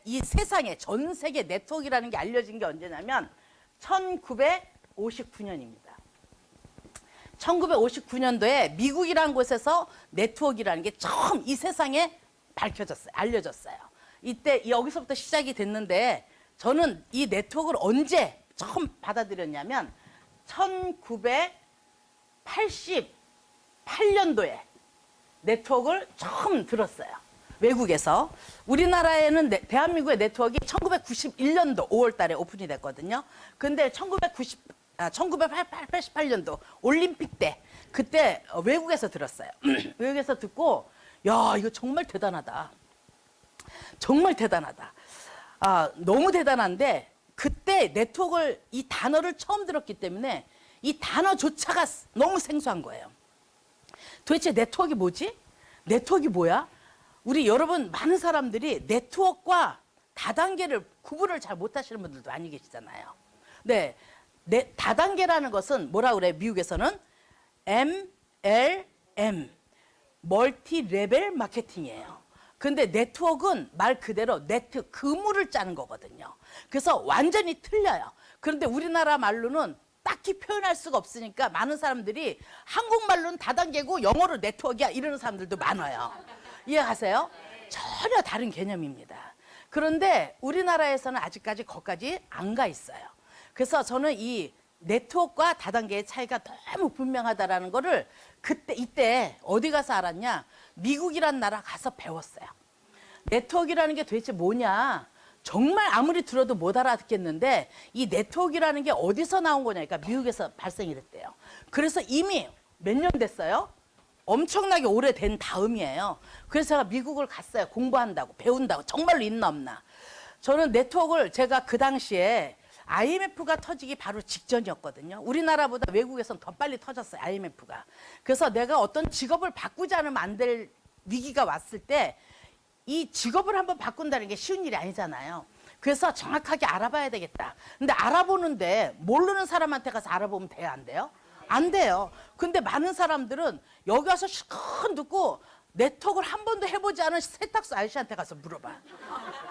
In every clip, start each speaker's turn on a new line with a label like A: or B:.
A: 이 세상에 전 세계 네트워크라는 게 알려진 게 언제냐면 1959년입니다. 1959년도에 미국이라는 곳에서 네트워크라는 게 처음 이 세상에 밝혀졌어요. 알려졌어요. 이때 여기서부터 시작이 됐는데 저는 이 네트워크를 언제 처음 받아들였냐면 1988년도에 네트워크를 처음 들었어요. 외국에서. 우리나라에는 대한민국의 네트워크가 1991년도 5월 달에 오픈이 됐거든요. 근데 1988년도 올림픽 때 그때 외국에서 들었어요. 외국에서 듣고 야, 이거 정말 대단하다. 정말 대단하다. 아, 너무 대단한데 그때 네트워크를 이 단어를 처음 들었기 때문에 이 단어조차가 너무 생소한 거예요. 도대체 네트워크가 뭐지? 네트워크가 뭐야? 우리 여러분 많은 사람들이 네트워크와 다단계를 구분을 잘 못하시는 분들도 많이 계시잖아요. 네, 다단계라는 것은 뭐라 그래? 미국에서는 MLM, 멀티 레벨 마케팅이에요. 근데 네트워크는 말 그대로 네트 그물을 짜는 거거든요. 그래서 완전히 틀려요. 그런데 우리나라 말로는 딱히 표현할 수가 없으니까 많은 사람들이 한국말로는 다단계고 영어로 네트워크야 이러는 사람들도 많아요. 이해하세요? 전혀 다른 개념입니다. 그런데 우리나라에서는 아직까지 거기까지 안 가 있어요. 그래서 저는 이 네트워크와 다단계의 차이가 너무 분명하다라는 거를 이때 어디 가서 알았냐? 미국이란 나라 가서 배웠어요. 네트워크라는 게 도대체 뭐냐? 정말 아무리 들어도 못 알아듣겠는데 이 네트워크라는 게 어디서 나온 거냐니까 미국에서 발생이 됐대요. 그래서 이미 몇 년 됐어요? 엄청나게 오래된 다음이에요. 그래서 제가 미국을 갔어요. 공부한다고, 배운다고. 정말로 있나 없나. 저는 네트워크를 제가 그 당시에 IMF가 터지기 바로 직전이었거든요. 우리나라보다 외국에서는 더 빨리 터졌어요. IMF가. 그래서 내가 어떤 직업을 바꾸지 않으면 안 될 위기가 왔을 때 이 직업을 한번 바꾼다는 게 쉬운 일이 아니잖아요. 그래서 정확하게 알아봐야 되겠다. 근데 알아보는데 모르는 사람한테 가서 알아보면 돼요? 안 돼요? 안 돼요. 근데 많은 사람들은 여기 와서 실컷 듣고 네트워크를 한 번도 해보지 않은 세탁소 아저씨한테 가서 물어봐.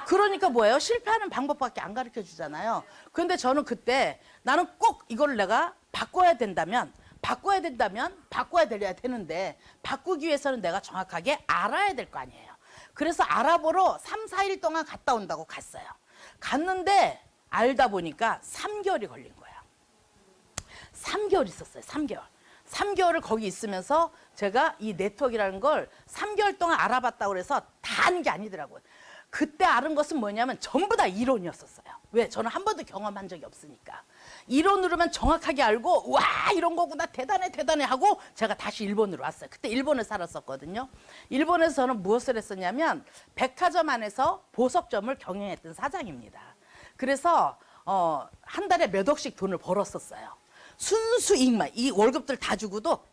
A: 그러니까 뭐예요? 실패하는 방법밖에 안 가르쳐 주잖아요. 그런데 저는 그때 나는 꼭 이걸 내가 바꿔야 되려야 되는데 바꾸기 위해서는 내가 정확하게 알아야 될 거 아니에요. 그래서 알아보러 3, 4일 동안 갔다 온다고 갔어요. 갔는데 알다 보니까 3개월이 걸린 거예요. 3개월 있었어요. 3개월. 3개월을 거기 있으면서 제가 이 네트워크라는 걸 3개월 동안 알아봤다고 그래서 다 아는 게 아니더라고요. 그때 아는 것은 뭐냐면 전부 다 이론이었었어요. 왜? 저는 한 번도 경험한 적이 없으니까. 이론으로만 정확하게 알고 와 이런 거구나 대단해 하고 제가 다시 일본으로 왔어요. 그때 일본에 살았었거든요. 일본에서 저는 무엇을 했었냐면 백화점 안에서 보석점을 경영했던 사장입니다. 그래서 한 달에 몇 억씩 돈을 벌었었어요. 순수 이익만 이 월급들 다 주고도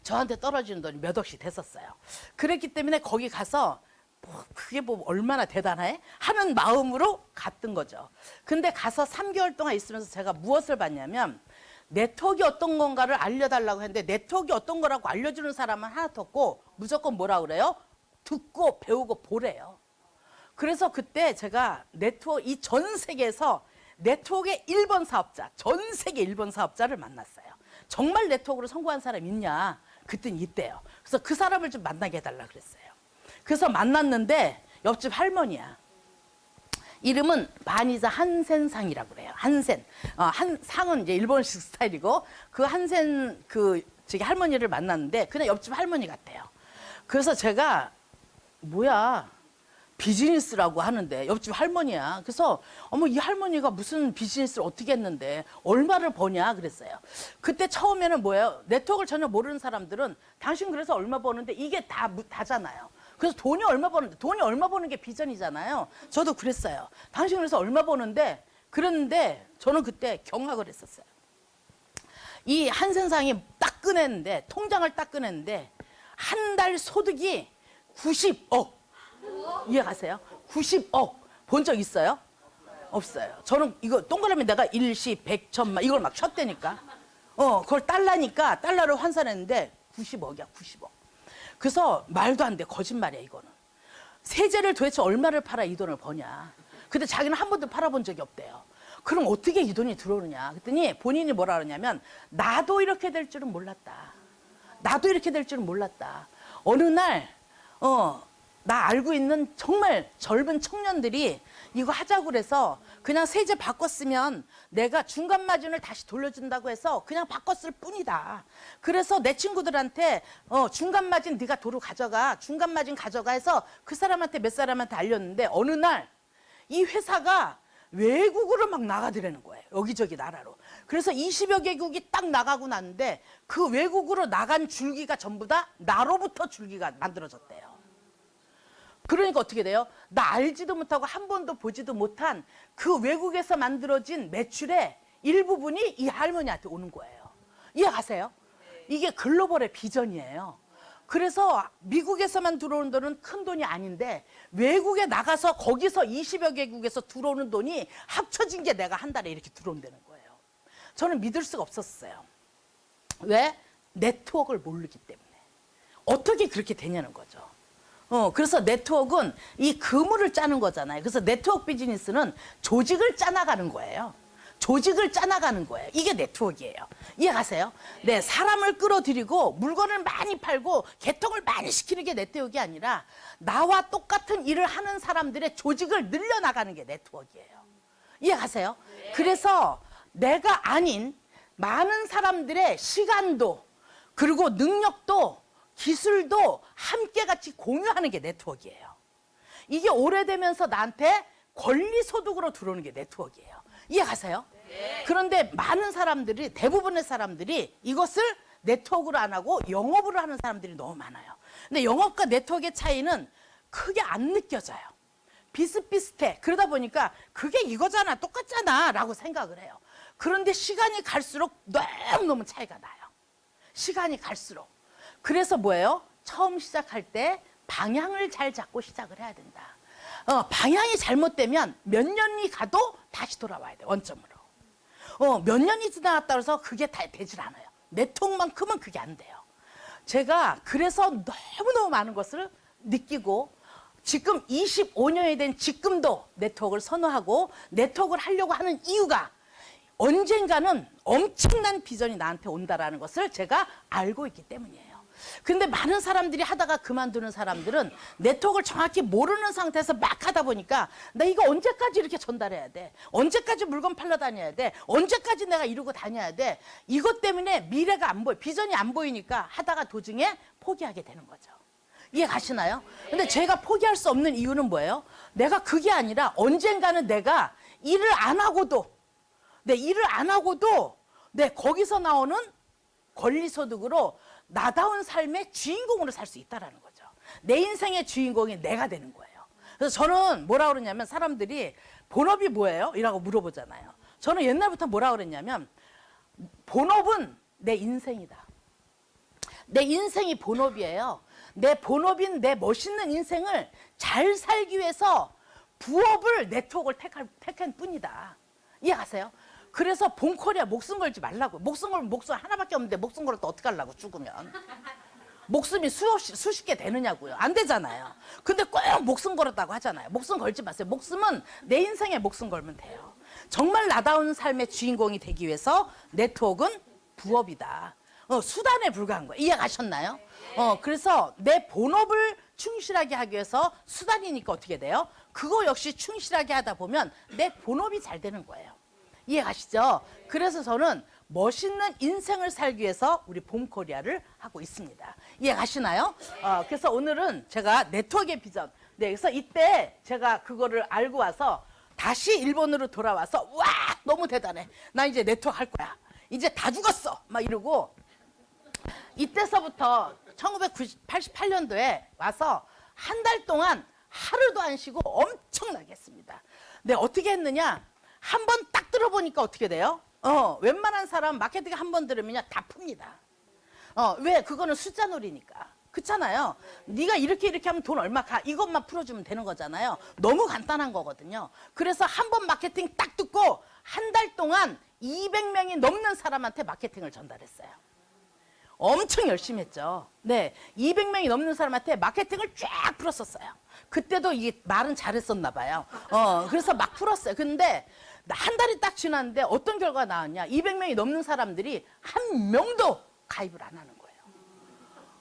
A: 저한테 떨어지는 돈이 몇 억씩 됐었어요. 그랬기 때문에 거기 가서 그게 뭐 얼마나 대단해? 하는 마음으로 갔던 거죠. 근데 가서 3개월 동안 있으면서 제가 무엇을 봤냐면 네트워크 어떤 건가를 알려달라고 했는데 네트워크 어떤 거라고 알려주는 사람은 하나도 없고 무조건 뭐라 그래요? 듣고 배우고 보래요. 그래서 그때 제가 네트워크 이 전 세계에서 네트워크의 1번 사업자, 전 세계 1번 사업자를 만났어요. 정말 네트워크로 성공한 사람 있냐? 그땐 있대요. 그래서 그 사람을 좀 만나게 해달라 그랬어요. 그래서 만났는데 옆집 할머니야. 이름은 바니자 한센상이라고 그래요. 한센. 상은 이제 일본식 스타일이고 그 한센 저기 할머니를 만났는데 그냥 옆집 할머니 같아요. 그래서 제가 뭐야 비즈니스라고 하는데 옆집 할머니야. 그래서 어머 이 할머니가 무슨 비즈니스를 어떻게 했는데 얼마를 버냐 그랬어요. 그때 처음에는 뭐예요? 네트워크를 전혀 모르는 사람들은 당신 그래서 얼마 버는데 이게 다잖아요. 그래서 돈이 얼마 버는 게 비전이잖아요. 저도 그랬어요. 당신 그래서 얼마 버는데 그랬는데 저는 그때 경악을 했었어요. 이 한센상이 딱 꺼냈는데 통장을 딱 꺼냈는데 한 달 소득이 90억. 이해가세요? 90억 본 적 있어요? 없어요. 저는 이거 동그라미 내가 일시, 백, 천만 이걸 막 쳤다니까. 그걸 달러니까 달러를 환산했는데 90억이야 90억. 그래서 말도 안 돼. 거짓말이야 이거는. 세제를 도대체 얼마를 팔아 이 돈을 버냐. 근데 자기는 한 번도 팔아본 적이 없대요. 그럼 어떻게 이 돈이 들어오느냐. 그랬더니 본인이 뭐라 그러냐면 나도 이렇게 될 줄은 몰랐다. 나도 이렇게 될 줄은 몰랐다. 어느 날 나 알고 있는 정말 젊은 청년들이 이거 하자고 그래서 그냥 세제 바꿨으면 내가 중간 마진을 다시 돌려준다고 해서 그냥 바꿨을 뿐이다. 그래서 내 친구들한테 중간 마진 네가 도로 가져가. 중간 마진 가져가 해서 그 사람한테 몇 사람한테 알렸는데 어느 날 이 회사가 외국으로 막 나가더라는 거예요. 여기저기 나라로. 그래서 20여 개국이 딱 나가고 났는데 그 외국으로 나간 줄기가 전부 다 나로부터 줄기가 만들어졌대요. 그러니까 어떻게 돼요? 나 알지도 못하고 한 번도 보지도 못한 그 외국에서 만들어진 매출의 일부분이 이 할머니한테 오는 거예요. 이해가세요? 이게 글로벌의 비전이에요. 그래서 미국에서만 들어오는 돈은 큰 돈이 아닌데 외국에 나가서 거기서 20여 개국에서 들어오는 돈이 합쳐진 게 내가 한 달에 이렇게 들어온다는 거예요. 저는 믿을 수가 없었어요. 왜? 네트워크를 모르기 때문에. 어떻게 그렇게 되냐는 거죠. 그래서 네트워크는 이 그물을 짜는 거잖아요. 그래서 네트워크 비즈니스는 조직을 짜나가는 거예요. 조직을 짜나가는 거예요. 이게 네트워크예요. 이해가세요? 네, 사람을 끌어들이고 물건을 많이 팔고 개통을 많이 시키는 게 네트워크가 아니라 나와 똑같은 일을 하는 사람들의 조직을 늘려나가는 게 네트워크예요. 이해가세요? 그래서 내가 아닌 많은 사람들의 시간도 그리고 능력도 기술도 함께 같이 공유하는 게 네트워크예요. 이게 오래되면서 나한테 권리소득으로 들어오는 게 네트워크예요. 이해가세요? 네. 그런데 많은 사람들이 대부분의 사람들이 이것을 네트워크로 안 하고 영업으로 하는 사람들이 너무 많아요. 근데 영업과 네트워크의 차이는 크게 안 느껴져요. 비슷비슷해. 그러다 보니까 그게 이거잖아, 똑같잖아 라고 생각을 해요. 그런데 시간이 갈수록 너무너무 차이가 나요. 시간이 갈수록. 그래서 뭐예요? 처음 시작할 때 방향을 잘 잡고 시작을 해야 된다. 방향이 잘못되면 몇 년이 가도 다시 돌아와야 돼, 원점으로. 몇 년이 지나갔다 그래서 그게 다 되질 않아요. 네트워크만큼은 그게 안 돼요. 제가 그래서 너무너무 많은 것을 느끼고 지금 25년이 된 지금도 네트워크를 선호하고 네트워크를 하려고 하는 이유가 언젠가는 엄청난 비전이 나한테 온다라는 것을 제가 알고 있기 때문이에요. 근데 많은 사람들이 하다가 그만두는 사람들은 네트워크를 정확히 모르는 상태에서 막 하다 보니까 나 이거 언제까지 이렇게 전달해야 돼? 언제까지 물건 팔러 다녀야 돼? 언제까지 내가 이러고 다녀야 돼? 이것 때문에 미래가 안 보여, 비전이 안 보이니까 하다가 도중에 포기하게 되는 거죠. 이해 가시나요? 근데 제가 포기할 수 없는 이유는 뭐예요? 내가 그게 아니라 언젠가는 내가 일을 안 하고도 거기서 나오는 권리소득으로 나다운 삶의 주인공으로 살 수 있다는 거죠. 내 인생의 주인공이 내가 되는 거예요. 그래서 저는 뭐라 그러냐면 사람들이 본업이 뭐예요? 이라고 물어보잖아요. 저는 옛날부터 뭐라 그랬냐면 본업은 내 인생이다. 내 인생이 본업이에요. 내 본업인 내 멋있는 인생을 잘 살기 위해서 부업을 네트워크를 택한 뿐이다. 이해가세요? 그래서 본코리아 목숨 걸지 말라고. 목숨 걸면 목숨 하나밖에 없는데 목숨 걸어도 어떡하려고 죽으면. 목숨이 수십 개 되느냐고요. 안 되잖아요. 근데 꼭 목숨 걸었다고 하잖아요. 목숨 걸지 마세요. 목숨은 내 인생에 목숨 걸면 돼요. 정말 나다운 삶의 주인공이 되기 위해서 네트워크는 부업이다. 수단에 불과한 거예요. 이해가셨나요? 그래서 내 본업을 충실하게 하기 위해서 수단이니까 어떻게 돼요? 그거 역시 충실하게 하다 보면 내 본업이 잘 되는 거예요. 이해가시죠? 그래서 저는 멋있는 인생을 살기 위해서 우리 봄코리아를 하고 있습니다. 이해가시나요? 그래서 오늘은 제가 네트워크의 비전. 네, 그래서 이때 제가 그거를 알고 와서 다시 일본으로 돌아와서 와 너무 대단해. 나 이제 네트워크 할 거야. 이제 다 죽었어. 막 이러고 이때서부터 1988년도에 와서 한 달 동안 하루도 안 쉬고 엄청나게 했습니다. 네, 어떻게 했느냐? 한 번 딱 들어보니까 어떻게 돼요? 웬만한 사람 마케팅 한 번 들으면 다 풉니다. 왜? 그거는 숫자 놀이니까. 그렇잖아요. 네가 이렇게 하면 돈 얼마 가? 이것만 풀어주면 되는 거잖아요. 너무 간단한 거거든요. 그래서 한 번 마케팅 딱 듣고 한 달 동안 200명이 넘는 사람한테 마케팅을 전달했어요. 엄청 열심히 했죠. 네, 200명이 넘는 사람한테 마케팅을 쫙 풀었었어요. 그때도 이게 말은 잘했었나 봐요. 그래서 막 풀었어요. 근데 한 달이 딱 지났는데 어떤 결과가 나왔냐? 200명이 넘는 사람들이 한 명도 가입을 안 하는 거예요.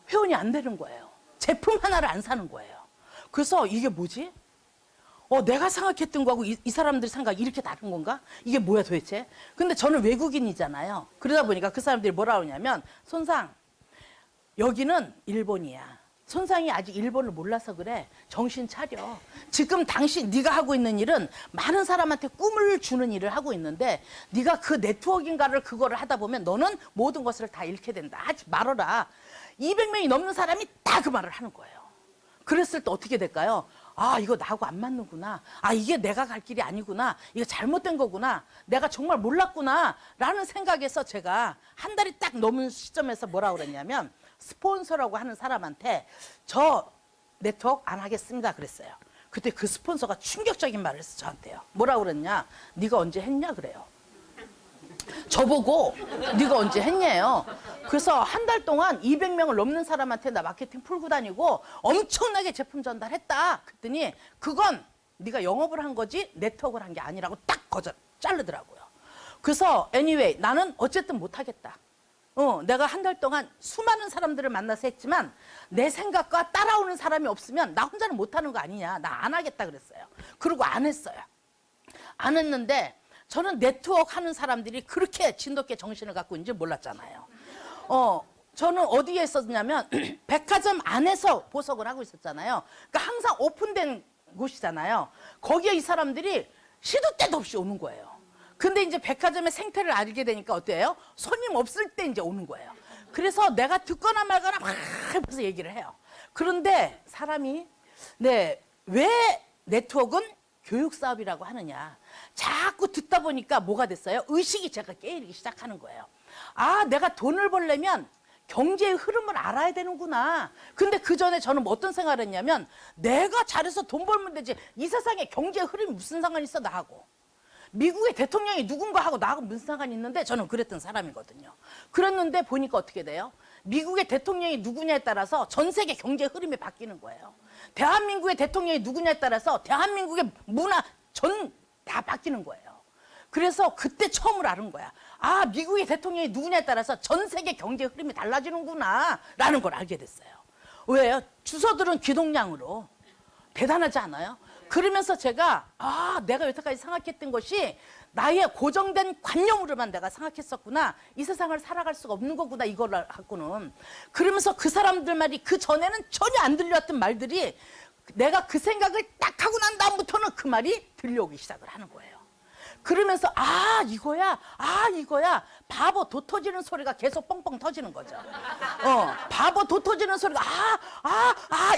A: 회원이 안 되는 거예요. 제품 하나를 안 사는 거예요. 그래서 이게 뭐지? 내가 생각했던 거하고 이 사람들 생각이 이렇게 다른 건가? 이게 뭐야 도대체? 근데 저는 외국인이잖아요. 그러다 보니까 그 사람들이 뭐라 그러냐면, 손상, 여기는 일본이야. 손상이 아직 일본을 몰라서 그래. 정신 차려. 지금 당신 네가 하고 있는 일은 많은 사람한테 꿈을 주는 일을 하고 있는데, 네가 그 네트워킹가를 그거를 하다 보면 너는 모든 것을 다 잃게 된다. 하지 말아라. 200명이 넘는 사람이 다 그 말을 하는 거예요. 그랬을 때 어떻게 될까요? 아, 이거 나하고 안 맞는구나. 아, 이게 내가 갈 길이 아니구나. 이거 잘못된 거구나. 내가 정말 몰랐구나. 라는 생각에서 제가 한 달이 딱 넘은 시점에서 뭐라 그랬냐면, 스폰서라고 하는 사람한테 저 네트워크 안 하겠습니다 그랬어요. 그때 그 스폰서가 충격적인 말을 했어 저한테요. 뭐라 그랬냐? 네가 언제 했냐 그래요. 저보고 네가 언제 했냐요. 그래서 한 달 동안 200명을 넘는 사람한테 나 마케팅 풀고 다니고 엄청나게 제품 전달했다. 그랬더니 그건 네가 영업을 한 거지 네트워크를 한 게 아니라고 딱 자르더라고요. 그래서 anyway 나는 어쨌든 못하겠다. 내가 한 달 동안 수많은 사람들을 만나서 했지만 내 생각과 따라오는 사람이 없으면 나 혼자는 못하는 거 아니냐. 나 안 하겠다 그랬어요. 그리고 안 했어요. 안 했는데 저는 네트워크 하는 사람들이 그렇게 진돗개 정신을 갖고 있는지 몰랐잖아요. 저는 어디에 있었냐면 백화점 안에서 보석을 하고 있었잖아요. 그러니까 항상 오픈된 곳이잖아요. 거기에 이 사람들이 시도 때도 없이 오는 거예요. 근데 이제 백화점의 생태를 알게 되니까 어때요? 손님 없을 때 이제 오는 거예요. 그래서 내가 듣거나 말거나 막 하면서 얘기를 해요. 그런데 사람이 왜 네트워크는 교육 사업이라고 하느냐. 자꾸 듣다 보니까 뭐가 됐어요? 의식이 제가 깨이기 시작하는 거예요. 아, 내가 돈을 벌려면 경제의 흐름을 알아야 되는구나. 근데 그 전에 저는 어떤 생각을 했냐면, 내가 잘해서 돈 벌면 되지. 이 세상에 경제의 흐름이 무슨 상관이 있어 나하고. 미국의 대통령이 누군가 하고 나하고 무슨 상관이 있는데 저는 그랬던 사람이거든요. 그랬는데 보니까 어떻게 돼요? 미국의 대통령이 누구냐에 따라서 전 세계 경제 흐름이 바뀌는 거예요. 대한민국의 대통령이 누구냐에 따라서 대한민국의 문화 다 바뀌는 거예요. 그래서 그때 처음으로 알은 거야. 아, 미국의 대통령이 누구냐에 따라서 전 세계 경제 흐름이 달라지는구나 라는 걸 알게 됐어요. 왜요? 주소들은 귀동냥으로. 대단하지 않아요? 그러면서 제가 내가 여태까지 생각했던 것이 나의 고정된 관념으로만 내가 생각했었구나. 이 세상을 살아갈 수가 없는 거구나 이걸 갖고는. 그러면서 그 사람들 말이 그 전에는 전혀 안 들려왔던 말들이 내가 그 생각을 딱 하고 난 다음부터는 그 말이 들려오기 시작을 하는 거예요. 그러면서 이거야 바보 도 터지는 소리가 계속 뻥뻥 터지는 거죠. 바보 도 터지는 소리가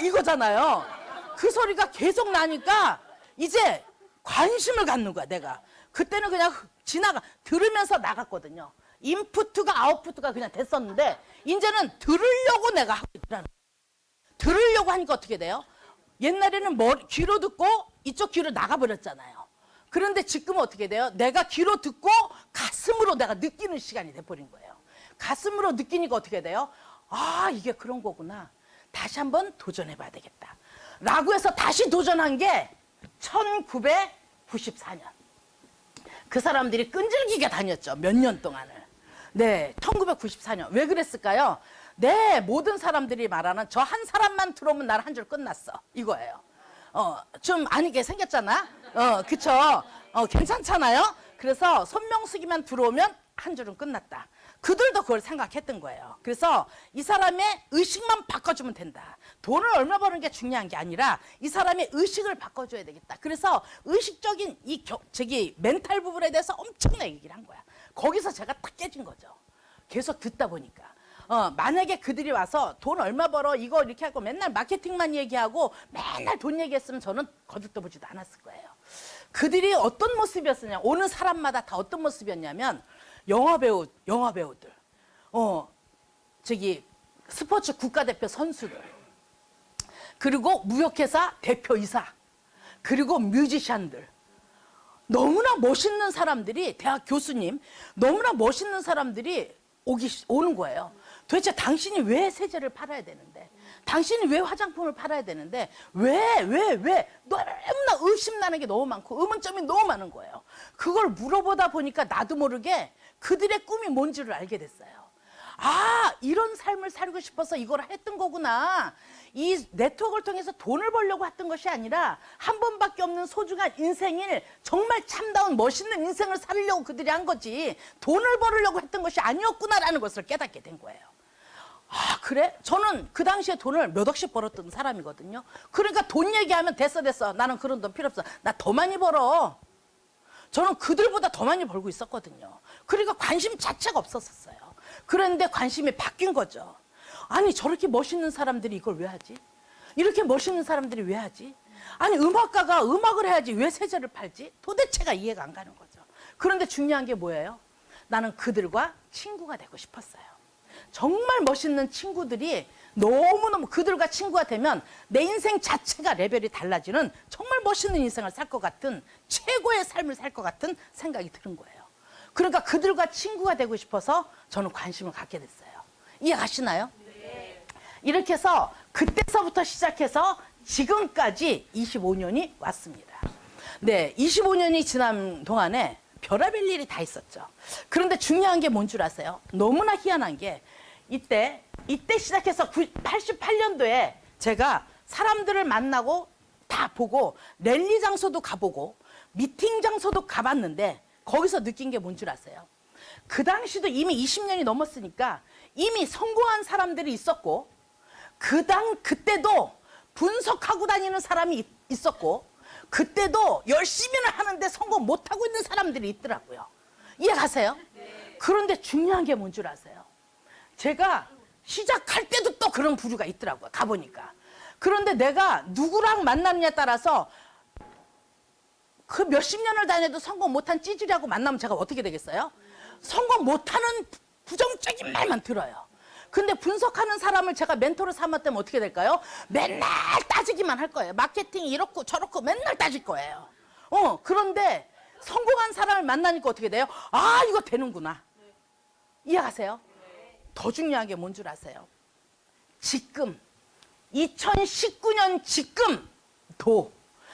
A: 이거잖아요. 그 소리가 계속 나니까 이제 관심을 갖는 거야 내가. 그때는 그냥 들으면서 나갔거든요. 인풋과 아웃풋가 그냥 됐었는데 이제는 들으려고 내가 하고 있더라는 거야. 들으려고 하니까 어떻게 돼요? 옛날에는 귀로 듣고 이쪽 귀로 나가버렸잖아요. 그런데 지금은 어떻게 돼요? 내가 귀로 듣고 가슴으로 내가 느끼는 시간이 돼버린 거예요. 가슴으로 느끼니까 어떻게 돼요? 이게 그런 거구나. 다시 한번 도전해봐야 되겠다. 라고 해서 다시 도전한 게 1994년. 그 사람들이 끈질기게 다녔죠. 몇 년 동안을. 네, 1994년. 왜 그랬을까요? 모든 사람들이 말하는 저 한 사람만 들어오면 난 한 줄 끝났어. 이거예요. 좀 아니게 생겼잖아. 그쵸? 괜찮잖아요? 그래서 손명숙이만 들어오면 한 줄은 끝났다. 그들도 그걸 생각했던 거예요. 그래서 이 사람의 의식만 바꿔주면 된다. 돈을 얼마 버는 게 중요한 게 아니라 이 사람의 의식을 바꿔줘야 되겠다. 그래서 의식적인 멘탈 부분에 대해서 엄청나게 얘기를 한 거야. 거기서 제가 딱 깨진 거죠. 계속 듣다 보니까. 만약에 그들이 와서 돈 얼마 벌어 이거 이렇게 하고 맨날 마케팅만 얘기하고 맨날 돈 얘기했으면 저는 거들떠 보지도 않았을 거예요. 그들이 어떤 모습이었느냐. 오는 사람마다 다 어떤 모습이었냐면 영화배우들, 스포츠 국가대표 선수들, 그리고 무역회사 대표이사, 그리고 뮤지션들, 너무나 멋있는 사람들이, 대학 교수님, 너무나 멋있는 사람들이 오는 거예요. 도대체 당신이 왜 세제를 팔아야 되는데, 당신이 왜 화장품을 팔아야 되는데, 왜 너무나 의심나는 게 너무 많고 의문점이 너무 많은 거예요. 그걸 물어보다 보니까 나도 모르게 그들의 꿈이 뭔지를 알게 됐어요. 아, 이런 삶을 살고 싶어서 이걸 했던 거구나. 이 네트워크를 통해서 돈을 벌려고 했던 것이 아니라 한 번밖에 없는 소중한 인생을 정말 참다운 멋있는 인생을 살려고 그들이 한 거지, 돈을 벌으려고 했던 것이 아니었구나라는 것을 깨닫게 된 거예요. 아, 그래? 저는 그 당시에 돈을 몇 억씩 벌었던 사람이거든요. 그러니까 돈 얘기하면 됐어. 나는 그런 돈 필요 없어. 나 더 많이 벌어. 저는 그들보다 더 많이 벌고 있었거든요. 그러니까 관심 자체가 없었어요. 그런데 관심이 바뀐 거죠. 아니, 저렇게 멋있는 사람들이 이걸 왜 하지? 이렇게 멋있는 사람들이 왜 하지? 아니, 음악가가 음악을 해야지 왜 세제를 팔지? 도대체가 이해가 안 가는 거죠. 그런데 중요한 게 뭐예요? 나는 그들과 친구가 되고 싶었어요. 정말 멋있는 친구들이 너무너무, 그들과 친구가 되면 내 인생 자체가 레벨이 달라지는 정말 멋있는 인생을 살 것 같은, 최고의 삶을 살 것 같은 생각이 드는 거예요. 그러니까 그들과 친구가 되고 싶어서 저는 관심을 갖게 됐어요. 이해가시나요? 네. 이렇게 해서 그때서부터 시작해서 지금까지 25년이 왔습니다. 네, 25년이 지난 동안에 별의별 일이 다 있었죠. 그런데 중요한 게 뭔 줄 아세요? 너무나 희한한 게, 이때 시작해서 88년도에 제가 사람들을 만나고 다 보고 랠리 장소도 가보고 미팅 장소도 가봤는데, 거기서 느낀 게 뭔 줄 아세요? 그 당시도 이미 20년이 넘었으니까 이미 성공한 사람들이 있었고, 그때도 분석하고 다니는 사람이 있었고, 그때도 열심히는 하는데 성공 못하고 있는 사람들이 있더라고요. 이해가세요? 네. 그런데 중요한 게 뭔 줄 아세요? 제가 시작할 때도 또 그런 부류가 있더라고요. 가보니까. 그런데 내가 누구랑 만나느냐에 따라서 그 몇십 년을 다녀도 성공 못한 찌질이하고 만나면 제가 어떻게 되겠어요? 성공 못하는 부정적인 말만 들어요. 근데 분석하는 사람을 제가 멘토로 삼았다면 어떻게 될까요? 맨날 따지기만 할 거예요. 마케팅이 이렇고 저렇고 맨날 따질 거예요. 그런데 성공한 사람을 만나니까 어떻게 돼요? 아, 이거 되는구나. 이해가세요? 더 중요한 게 뭔 줄 아세요? 지금 2019년 지금도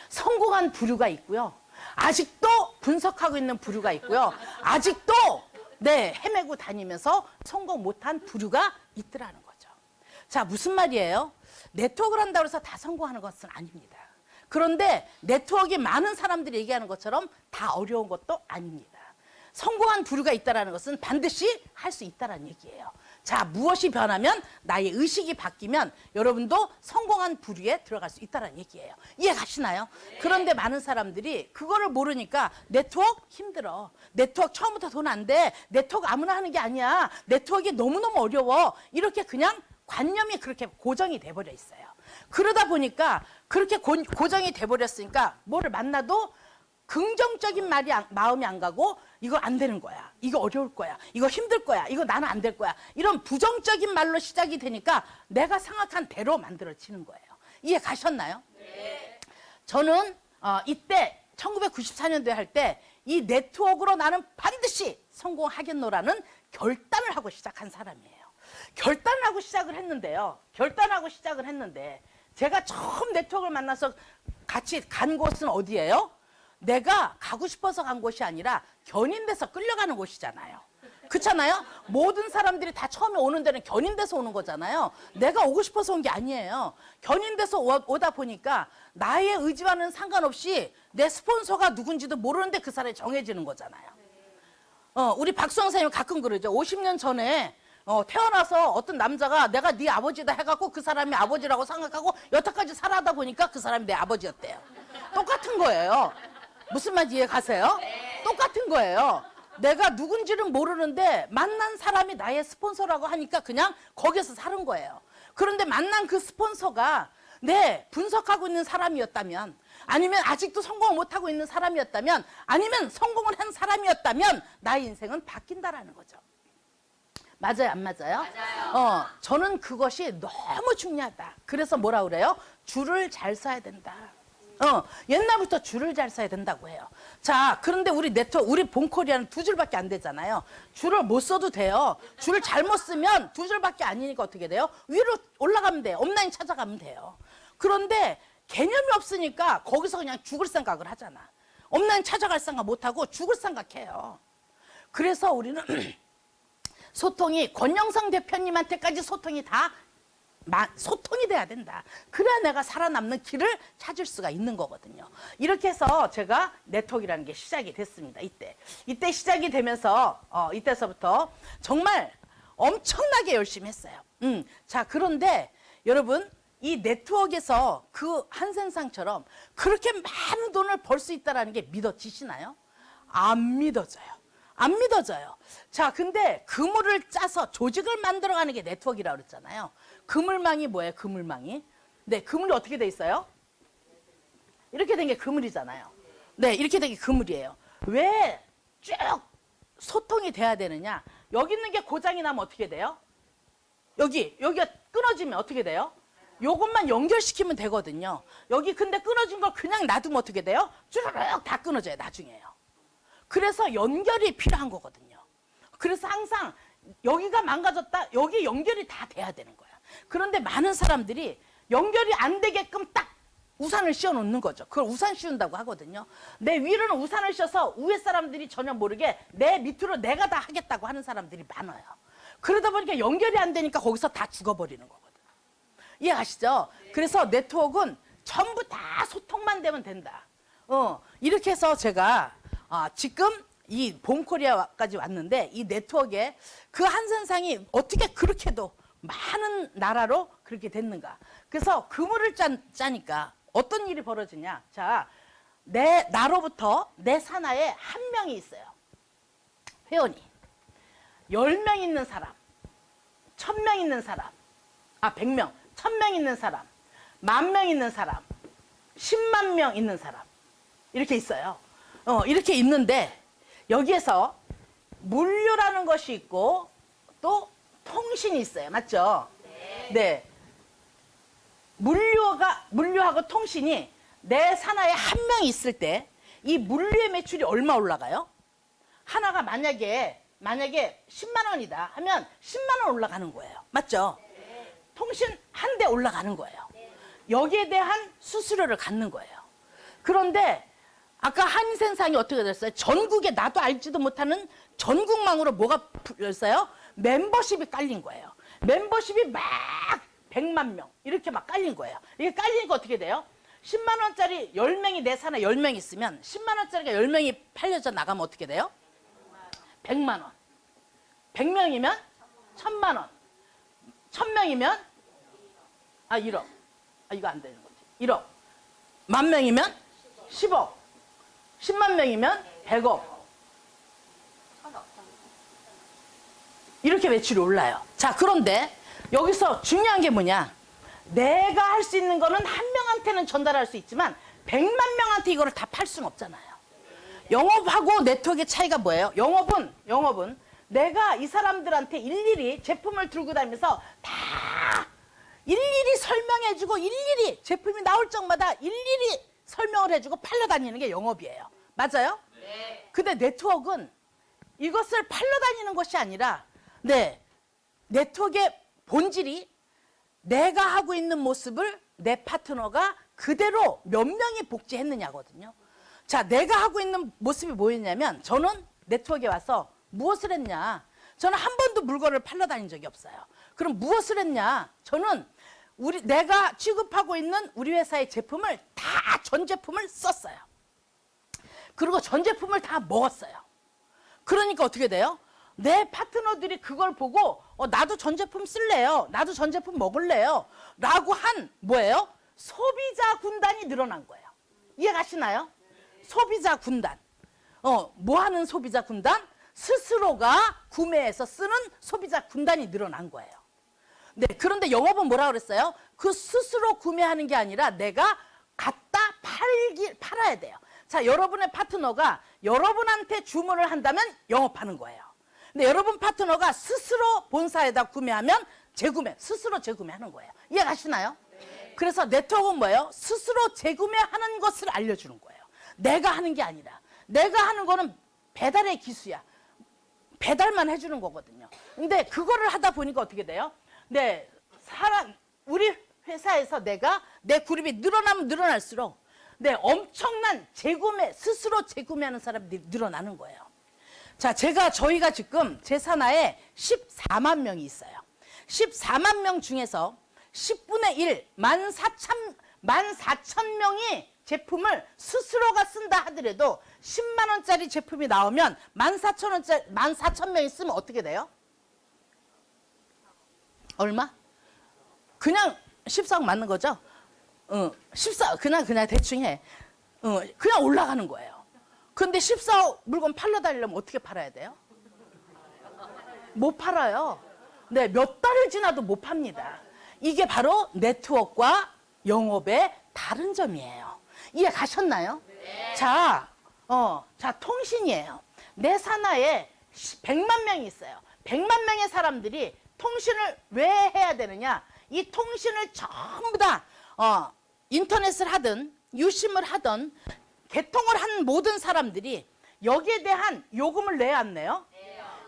A: 성공한 부류가 있고요. 아직도 분석하고 있는 부류가 있고요. 아직도 헤매고 다니면서 성공 못한 부류가 있더라는 거죠. 자, 무슨 말이에요? 네트워크를 한다고 해서 다 성공하는 것은 아닙니다. 그런데 네트워크가 많은 사람들이 얘기하는 것처럼 다 어려운 것도 아닙니다. 성공한 부류가 있다는 것은 반드시 할 수 있다는 얘기예요. 자, 무엇이 변하면, 나의 의식이 바뀌면 여러분도 성공한 부류에 들어갈 수 있다는 얘기예요. 이해가시나요? 네. 그런데 많은 사람들이 그거를 모르니까 네트워크 힘들어. 네트워크 처음부터 돈 안 돼. 네트워크 아무나 하는 게 아니야. 네트워크가 너무너무 어려워. 이렇게 그냥 관념이 그렇게 고정이 돼버려 있어요. 그러다 보니까 그렇게 고정이 돼버렸으니까 뭐를 만나도 긍정적인 마음이 안 가고, 이거 안 되는 거야, 이거 어려울 거야, 이거 힘들 거야, 이거 나는 안 될 거야, 이런 부정적인 말로 시작이 되니까 내가 생각한 대로 만들어지는 거예요. 이해 가셨나요? 네. 저는 이때 1994년도에 할 때 이 네트워크로 나는 반드시 성공하겠노라는 결단을 하고 시작한 사람이에요. 결단을 하고 시작을 했는데 제가 처음 네트워크를 만나서 같이 간 곳은 어디예요? 내가 가고 싶어서 간 곳이 아니라 견인돼서 끌려가는 곳이잖아요. 그렇잖아요? 모든 사람들이 다 처음에 오는 데는 견인돼서 오는 거잖아요. 내가 오고 싶어서 온 게 아니에요. 견인돼서 오다 보니까 나의 의지와는 상관없이 내 스폰서가 누군지도 모르는데 그 사람이 정해지는 거잖아요. 우리 박수영 선생님 가끔 그러죠. 50년 전에 태어나서 어떤 남자가 내가 네 아버지다 해갖고 그 사람이 아버지라고 생각하고 여태까지 살아다 보니까 그 사람이 내 아버지였대요. 똑같은 거예요. 무슨 말인지 이해 가세요? 네. 똑같은 거예요. 내가 누군지는 모르는데 만난 사람이 나의 스폰서라고 하니까 그냥 거기서 사는 거예요. 그런데 만난 그 스폰서가 분석하고 있는 사람이었다면, 아니면 아직도 성공을 못하고 있는 사람이었다면, 아니면 성공을 한 사람이었다면 나의 인생은 바뀐다라는 거죠. 맞아요, 안 맞아요? 맞아요. 저는 그것이 너무 중요하다. 그래서 뭐라 그래요? 줄을 잘 서야 된다. 옛날부터 줄을 잘 서야 된다고 해요. 자, 그런데 우리 본코리아는 두 줄밖에 안 되잖아요. 줄을 못 써도 돼요. 줄을 잘못 쓰면 두 줄밖에 아니니까 어떻게 돼요? 위로 올라가면 돼요. 업라인 찾아가면 돼요. 그런데 개념이 없으니까 거기서 그냥 죽을 생각을 하잖아. 업라인 찾아갈 생각 못하고 죽을 생각해요. 그래서 우리는 소통이 권영상 대표님한테까지 소통이 돼야 된다. 그래야 내가 살아남는 길을 찾을 수가 있는 거거든요. 이렇게 해서 제가 네트워크라는 게 시작이 됐습니다. 이때 시작이 되면서 이때서부터 정말 엄청나게 열심히 했어요. 자, 그런데 여러분 이 네트워크에서 그 한센상처럼 그렇게 많은 돈을 벌 수 있다는 게 믿어지시나요? 안 믿어져요. 안 믿어져요. 자, 근데 그물을 짜서 조직을 만들어가는 게 네트워크라고 그랬잖아요. 그물망이 뭐예요? 그물망이. 네, 그물이 어떻게 돼 있어요? 이렇게 된 게 그물이잖아요. 네, 이렇게 된 게 그물이에요. 왜 쭉 소통이 돼야 되느냐? 여기 있는 게 고장이 나면 어떻게 돼요? 여기가 끊어지면 어떻게 돼요? 요것만 연결시키면 되거든요. 여기 근데 끊어진 걸 그냥 놔두면 어떻게 돼요? 쭈르륵 다 끊어져요, 나중에요. 그래서 연결이 필요한 거거든요. 그래서 항상 여기가 망가졌다, 여기 연결이 다 돼야 되는 거야. 그런데 많은 사람들이 연결이 안 되게끔 딱 우산을 씌워 놓는 거죠. 그걸 우산 씌운다고 하거든요. 내 위로는 우산을 씌워서 위에 사람들이 전혀 모르게 내 밑으로 내가 다 하겠다고 하는 사람들이 많아요. 그러다 보니까 연결이 안 되니까 거기서 다 죽어버리는 거거든요. 이해가시죠? 그래서 네트워크는 전부 다 소통만 되면 된다. 이렇게 해서 제가 지금 이 본코리아까지 왔는데 이 네트워크에 그 한선상이 어떻게 그렇게도 많은 나라로 그렇게 됐는가. 그래서 그물을 짜니까 어떤 일이 벌어지냐. 자, 나로부터 내 산하에 한 명이 있어요. 회원이. 10명 있는 사람, 1000명 있는 사람, 100명, 1000명 있는 사람, 10,000명 있는 사람, 10만 명 있는 사람. 이렇게 있어요. 이렇게 있는데 여기에서 물류라는 것이 있고 또 통신이 있어요. 맞죠? 네. 물류하고 통신이 내 산하에 한 명이 있을 때 이 물류의 매출이 얼마 올라가요? 하나가 만약에 10만 원이다 하면 10만 원 올라가는 거예요. 맞죠? 통신 한 대 올라가는 거예요. 여기에 대한 수수료를 갖는 거예요. 그런데 아까 한센상이 어떻게 됐어요? 전국에 나도 알지도 못하는 전국망으로 뭐가 풀렸어요? 멤버십이 깔린 거예요. 멤버십이 막 100만 명 이렇게 막 깔린 거예요. 이게 깔리니까 어떻게 돼요? 10만 원짜리 10명이 내 산에 10명 있으면 10만 원짜리가 10명이 팔려져 나가면 어떻게 돼요? 100만 원. 100명이면 1000만 원. 1000명이면 1억. 이거 안 되는 거지. 1억. 10,000명이면 10억. 10만 명이면 100억. 이렇게 매출이 올라요. 자, 그런데 여기서 중요한 게 뭐냐? 내가 할 수 있는 거는 한 명한테는 전달할 수 있지만 100만 명한테 이거를 다 팔 수는 없잖아요. 영업하고 네트워크의 차이가 뭐예요? 영업은 내가 이 사람들한테 일일이 제품을 들고 다니면서 다 일일이 설명해주고 일일이 제품이 나올 적마다 일일이 설명을 해주고 팔러 다니는 게 영업이에요. 맞아요? 네. 근데 네트워크는 이것을 팔러 다니는 것이 아니라 네트워크의 본질이 내가 하고 있는 모습을 내 파트너가 그대로 몇 명이 복제했느냐거든요. 자, 내가 하고 있는 모습이 뭐였냐면 저는 네트워크에 와서 무엇을 했냐. 저는 한 번도 물건을 팔러 다닌 적이 없어요. 그럼 무엇을 했냐. 저는 내가 취급하고 있는 우리 회사의 제품을 다 전 제품을 썼어요. 그리고 전 제품을 다 먹었어요. 그러니까 어떻게 돼요? 내 파트너들이 그걸 보고 나도 전 제품 쓸래요. 나도 전 제품 먹을래요. 라고 한 뭐예요? 소비자 군단이 늘어난 거예요. 이해가시나요? 소비자 군단. 뭐 하는 소비자 군단? 스스로가 구매해서 쓰는 소비자 군단이 늘어난 거예요. 네, 그런데 영업은 뭐라 그랬어요? 그 스스로 구매하는 게 아니라 내가 갖다 팔아야 돼요. 자, 여러분의 파트너가 여러분한테 주문을 한다면 영업하는 거예요. 근데 여러분 파트너가 스스로 본사에다 구매하면 스스로 재구매하는 거예요. 이해가시나요? 네. 그래서 네트워크는 뭐예요? 스스로 재구매하는 것을 알려주는 거예요. 내가 하는 게 아니라. 내가 하는 거는 배달의 기수야. 배달만 해주는 거거든요. 근데 그거를 하다 보니까 어떻게 돼요? 네, 우리 회사에서 내 그룹이 늘어나면 늘어날수록 엄청난 스스로 재구매하는 사람들이 늘어나는 거예요. 자, 저희가 지금 제 산하에 14만 명이 있어요. 14만 명 중에서 10분의 1, 14,000명이 제품을 스스로가 쓴다 하더라도 10만 원짜리 제품이 나오면 14,000명이 쓰면 어떻게 돼요? 얼마? 그냥 14억 맞는 거죠? 14억 그냥 대충 해. 그냥 올라가는 거예요. 근데 14억 물건 팔러 다니려면 어떻게 팔아야 돼요? 못 팔아요. 네, 몇 달을 지나도 못 팝니다. 이게 바로 네트워크와 영업의 다른 점이에요. 이해 가셨나요? 네. 자, 통신이에요. 내 산하에 100만 명이 있어요. 100만 명의 사람들이 통신을 왜 해야 되느냐? 이 통신을 전부 다 인터넷을 하든 유심을 하든 개통을 한 모든 사람들이 여기에 대한 요금을 내야 안 내요?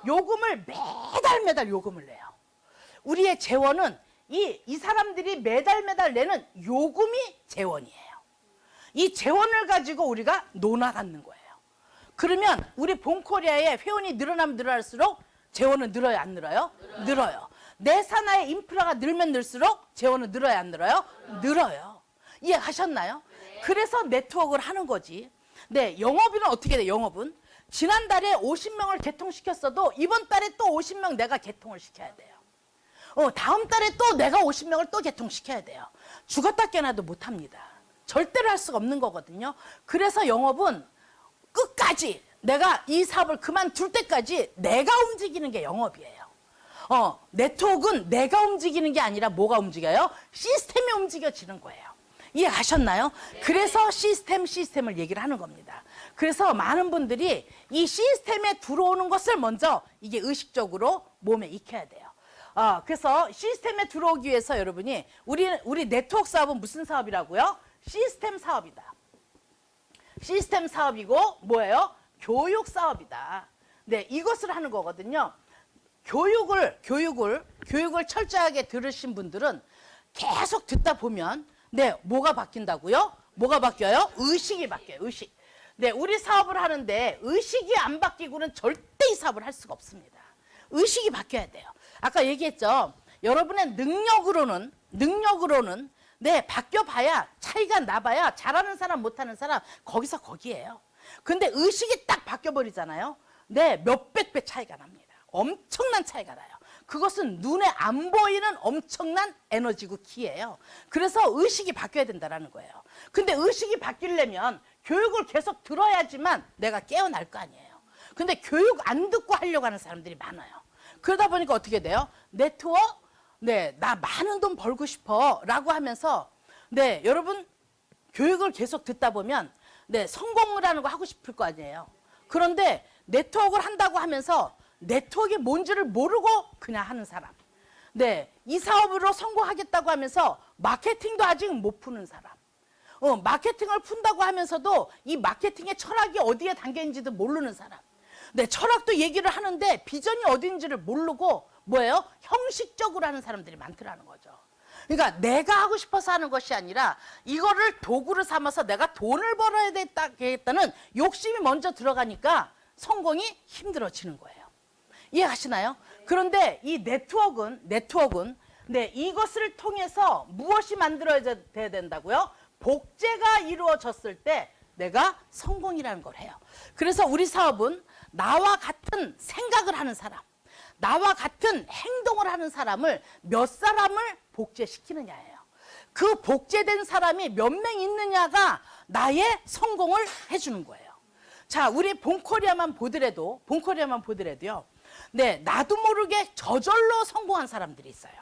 A: 요금을 매달 요금을 내요. 우리의 재원은 이 사람들이 매달 내는 요금이 재원이에요. 이 재원을 가지고 우리가 논아갖는 거예요. 그러면 우리 본코리아의 회원이 늘어나면 늘어날수록 재원은 늘어요, 안 늘어요? 늘어요. 내 산하의 인프라가 늘면 늘수록 재원은 늘어요, 안 늘어요? 늘어요. 이해하셨나요? 그래서 네트워크를 하는 거지. 네, 영업은 어떻게 돼요? 영업은 지난달에 50명을 개통시켰어도 이번 달에 또 50명 내가 개통을 시켜야 돼요. 다음 달에 또 내가 50명을 또 개통시켜야 돼요. 죽었다 깨나도 못합니다. 절대로 할 수가 없는 거거든요. 그래서 영업은 끝까지 내가 이 사업을 그만둘 때까지 내가 움직이는 게 영업이에요. 네트워크는 내가 움직이는 게 아니라 뭐가 움직여요? 시스템이 움직여지는 거예요. 이해가셨나요? 네. 그래서 시스템을 얘기를 하는 겁니다. 그래서 많은 분들이 이 시스템에 들어오는 것을 먼저 이게 의식적으로 몸에 익혀야 돼요. 그래서 시스템에 들어오기 위해서 여러분이 우리 네트워크 사업은 무슨 사업이라고요? 시스템 사업이다. 시스템 사업이고 뭐예요? 교육 사업이다. 네, 이것을 하는 거거든요. 교육을 철저하게 들으신 분들은 계속 듣다 보면 뭐가 바뀐다고요? 뭐가 바뀌어요? 의식이 바뀌어요. 의식. 네, 우리 사업을 하는데 의식이 안 바뀌고는 절대 이 사업을 할 수가 없습니다. 의식이 바뀌어야 돼요. 아까 얘기했죠. 여러분의 능력으로는 바뀌어봐야 차이가 나봐야 잘하는 사람 못하는 사람 거기서 거기에요. 근데 의식이 딱 바뀌어버리잖아요. 몇백 배 차이가 납니다. 엄청난 차이가 나요. 그것은 눈에 안 보이는 엄청난 에너지고 키예요. 그래서 의식이 바뀌어야 된다는 거예요. 근데 의식이 바뀌려면 교육을 계속 들어야지만 내가 깨어날 거 아니에요. 근데 교육 안 듣고 하려고 하는 사람들이 많아요. 그러다 보니까 어떻게 돼요? 네트워크? 나 많은 돈 벌고 싶어 라고 하면서 여러분 교육을 계속 듣다 보면 성공을 하는 거 하고 싶을 거 아니에요. 그런데 네트워크를 한다고 하면서 네트워크가 뭔지를 모르고 그냥 하는 사람. 이 사업으로 성공하겠다고 하면서 마케팅도 아직 못 푸는 사람. 마케팅을 푼다고 하면서도 이 마케팅의 철학이 어디에 담겨 있는지도 모르는 사람. 철학도 얘기를 하는데 비전이 어딘지를 모르고 뭐예요? 형식적으로 하는 사람들이 많더라는 거죠. 그러니까 내가 하고 싶어서 하는 것이 아니라 이거를 도구로 삼아서 내가 돈을 벌어야 되겠다는 욕심이 먼저 들어가니까 성공이 힘들어지는 거예요. 이해하시나요? 그런데 이 네트워크는 이것을 통해서 무엇이 만들어져야 된다고요? 복제가 이루어졌을 때 내가 성공이라는 걸 해요. 그래서 우리 사업은 나와 같은 생각을 하는 사람, 나와 같은 행동을 하는 사람을 몇 사람을 복제시키느냐예요. 그 복제된 사람이 몇 명 있느냐가 나의 성공을 해주는 거예요. 자, 우리 본코리아만 보더라도요. 나도 모르게 저절로 성공한 사람들이 있어요.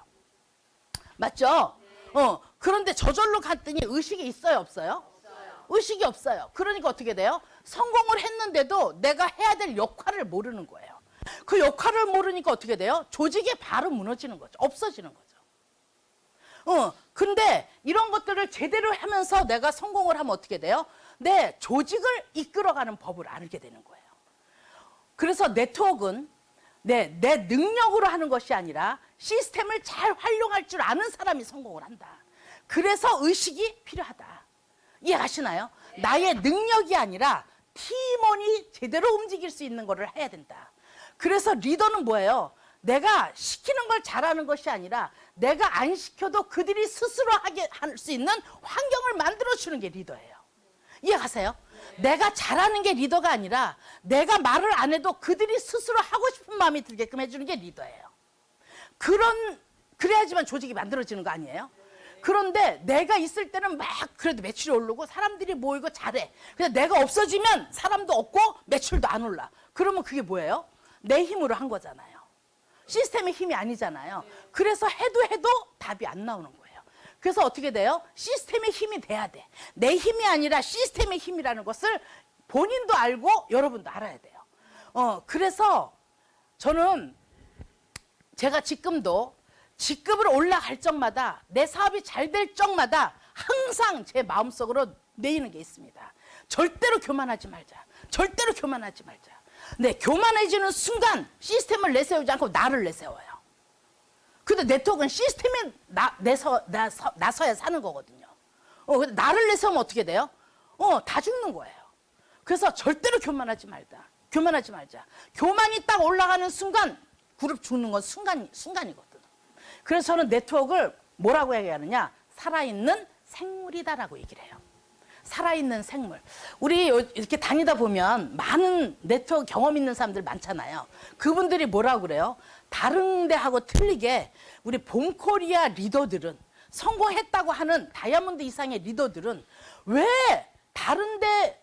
A: 맞죠? 그런데 저절로 갔더니 의식이 있어요, 없어요? 의식이 없어요. 그러니까 어떻게 돼요? 성공을 했는데도 내가 해야 될 역할을 모르는 거예요. 그 역할을 모르니까 어떻게 돼요? 조직이 바로 무너지는 거죠. 없어지는 거죠. 근데 이런 것들을 제대로 하면서 내가 성공을 하면 어떻게 돼요? 내 조직을 이끌어가는 법을 알게 되는 거예요. 그래서 네트워크는 내 능력으로 하는 것이 아니라 시스템을 잘 활용할 줄 아는 사람이 성공을 한다. 그래서 의식이 필요하다. 이해가시나요? 나의 능력이 아니라 팀원이 제대로 움직일 수 있는 거를 해야 된다. 그래서 리더는 뭐예요? 내가 시키는 걸 잘하는 것이 아니라 내가 안 시켜도 그들이 스스로 하게 할 수 있는 환경을 만들어주는 게 리더예요. 이해가세요? 내가 잘하는 게 리더가 아니라 내가 말을 안 해도 그들이 스스로 하고 싶은 마음이 들게끔 해주는 게 리더예요. 그래야지만 조직이 만들어지는 거 아니에요? 그런데 내가 있을 때는 막 그래도 매출이 오르고 사람들이 모이고 잘해. 근데 내가 없어지면 사람도 없고 매출도 안 올라. 그러면 그게 뭐예요? 내 힘으로 한 거잖아요. 시스템의 힘이 아니잖아요. 그래서 해도 답이 안 나오는 거예요. 그래서 어떻게 돼요? 시스템의 힘이 돼야 돼. 내 힘이 아니라 시스템의 힘이라는 것을 본인도 알고 여러분도 알아야 돼요. 그래서 저는 제가 지금도 직급으로 올라갈 적마다 내 사업이 잘 될 적마다 항상 제 마음속으로 내리는 게 있습니다. 절대로 교만하지 말자. 절대로 교만하지 말자. 네, 교만해지는 순간 시스템을 내세우지 않고 나를 내세워요. 근데 네트워크는 시스템에 나서야 사는 거거든요. 근데 나를 내세우면 어떻게 돼요? 다 죽는 거예요. 그래서 절대로 교만하지 말자. 교만하지 말자. 교만이 딱 올라가는 순간 그룹 죽는 건 순간이거든. 그래서 저는 네트워크를 뭐라고 얘기하느냐? 살아있는 생물이다라고 얘기를 해요. 살아있는 생물. 우리 이렇게 다니다 보면 많은 네트워크 경험 있는 사람들 많잖아요. 그분들이 뭐라고 그래요? 다른 데하고 틀리게 우리 봄코리아 리더들은 성공했다고 하는 다이아몬드 이상의 리더들은 왜 다른 데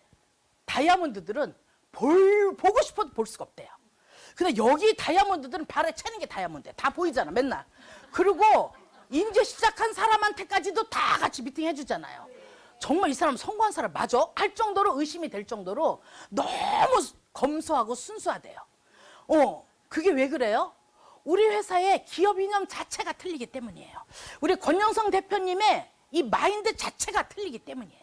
A: 다이아몬드들은 보고 싶어도 볼 수가 없대요. 근데 여기 다이아몬드들은 발에 차는 게 다이아몬드야. 다 보이잖아, 맨날. 그리고 이제 시작한 사람한테까지도 다 같이 미팅 해주잖아요. 정말 이 사람 성공한 사람 맞아? 할 정도로 의심이 될 정도로 너무 검소하고 순수하대요. 그게 왜 그래요? 우리 회사의 기업 이념 자체가 틀리기 때문이에요. 우리 권영성 대표님의 이 마인드 자체가 틀리기 때문이에요.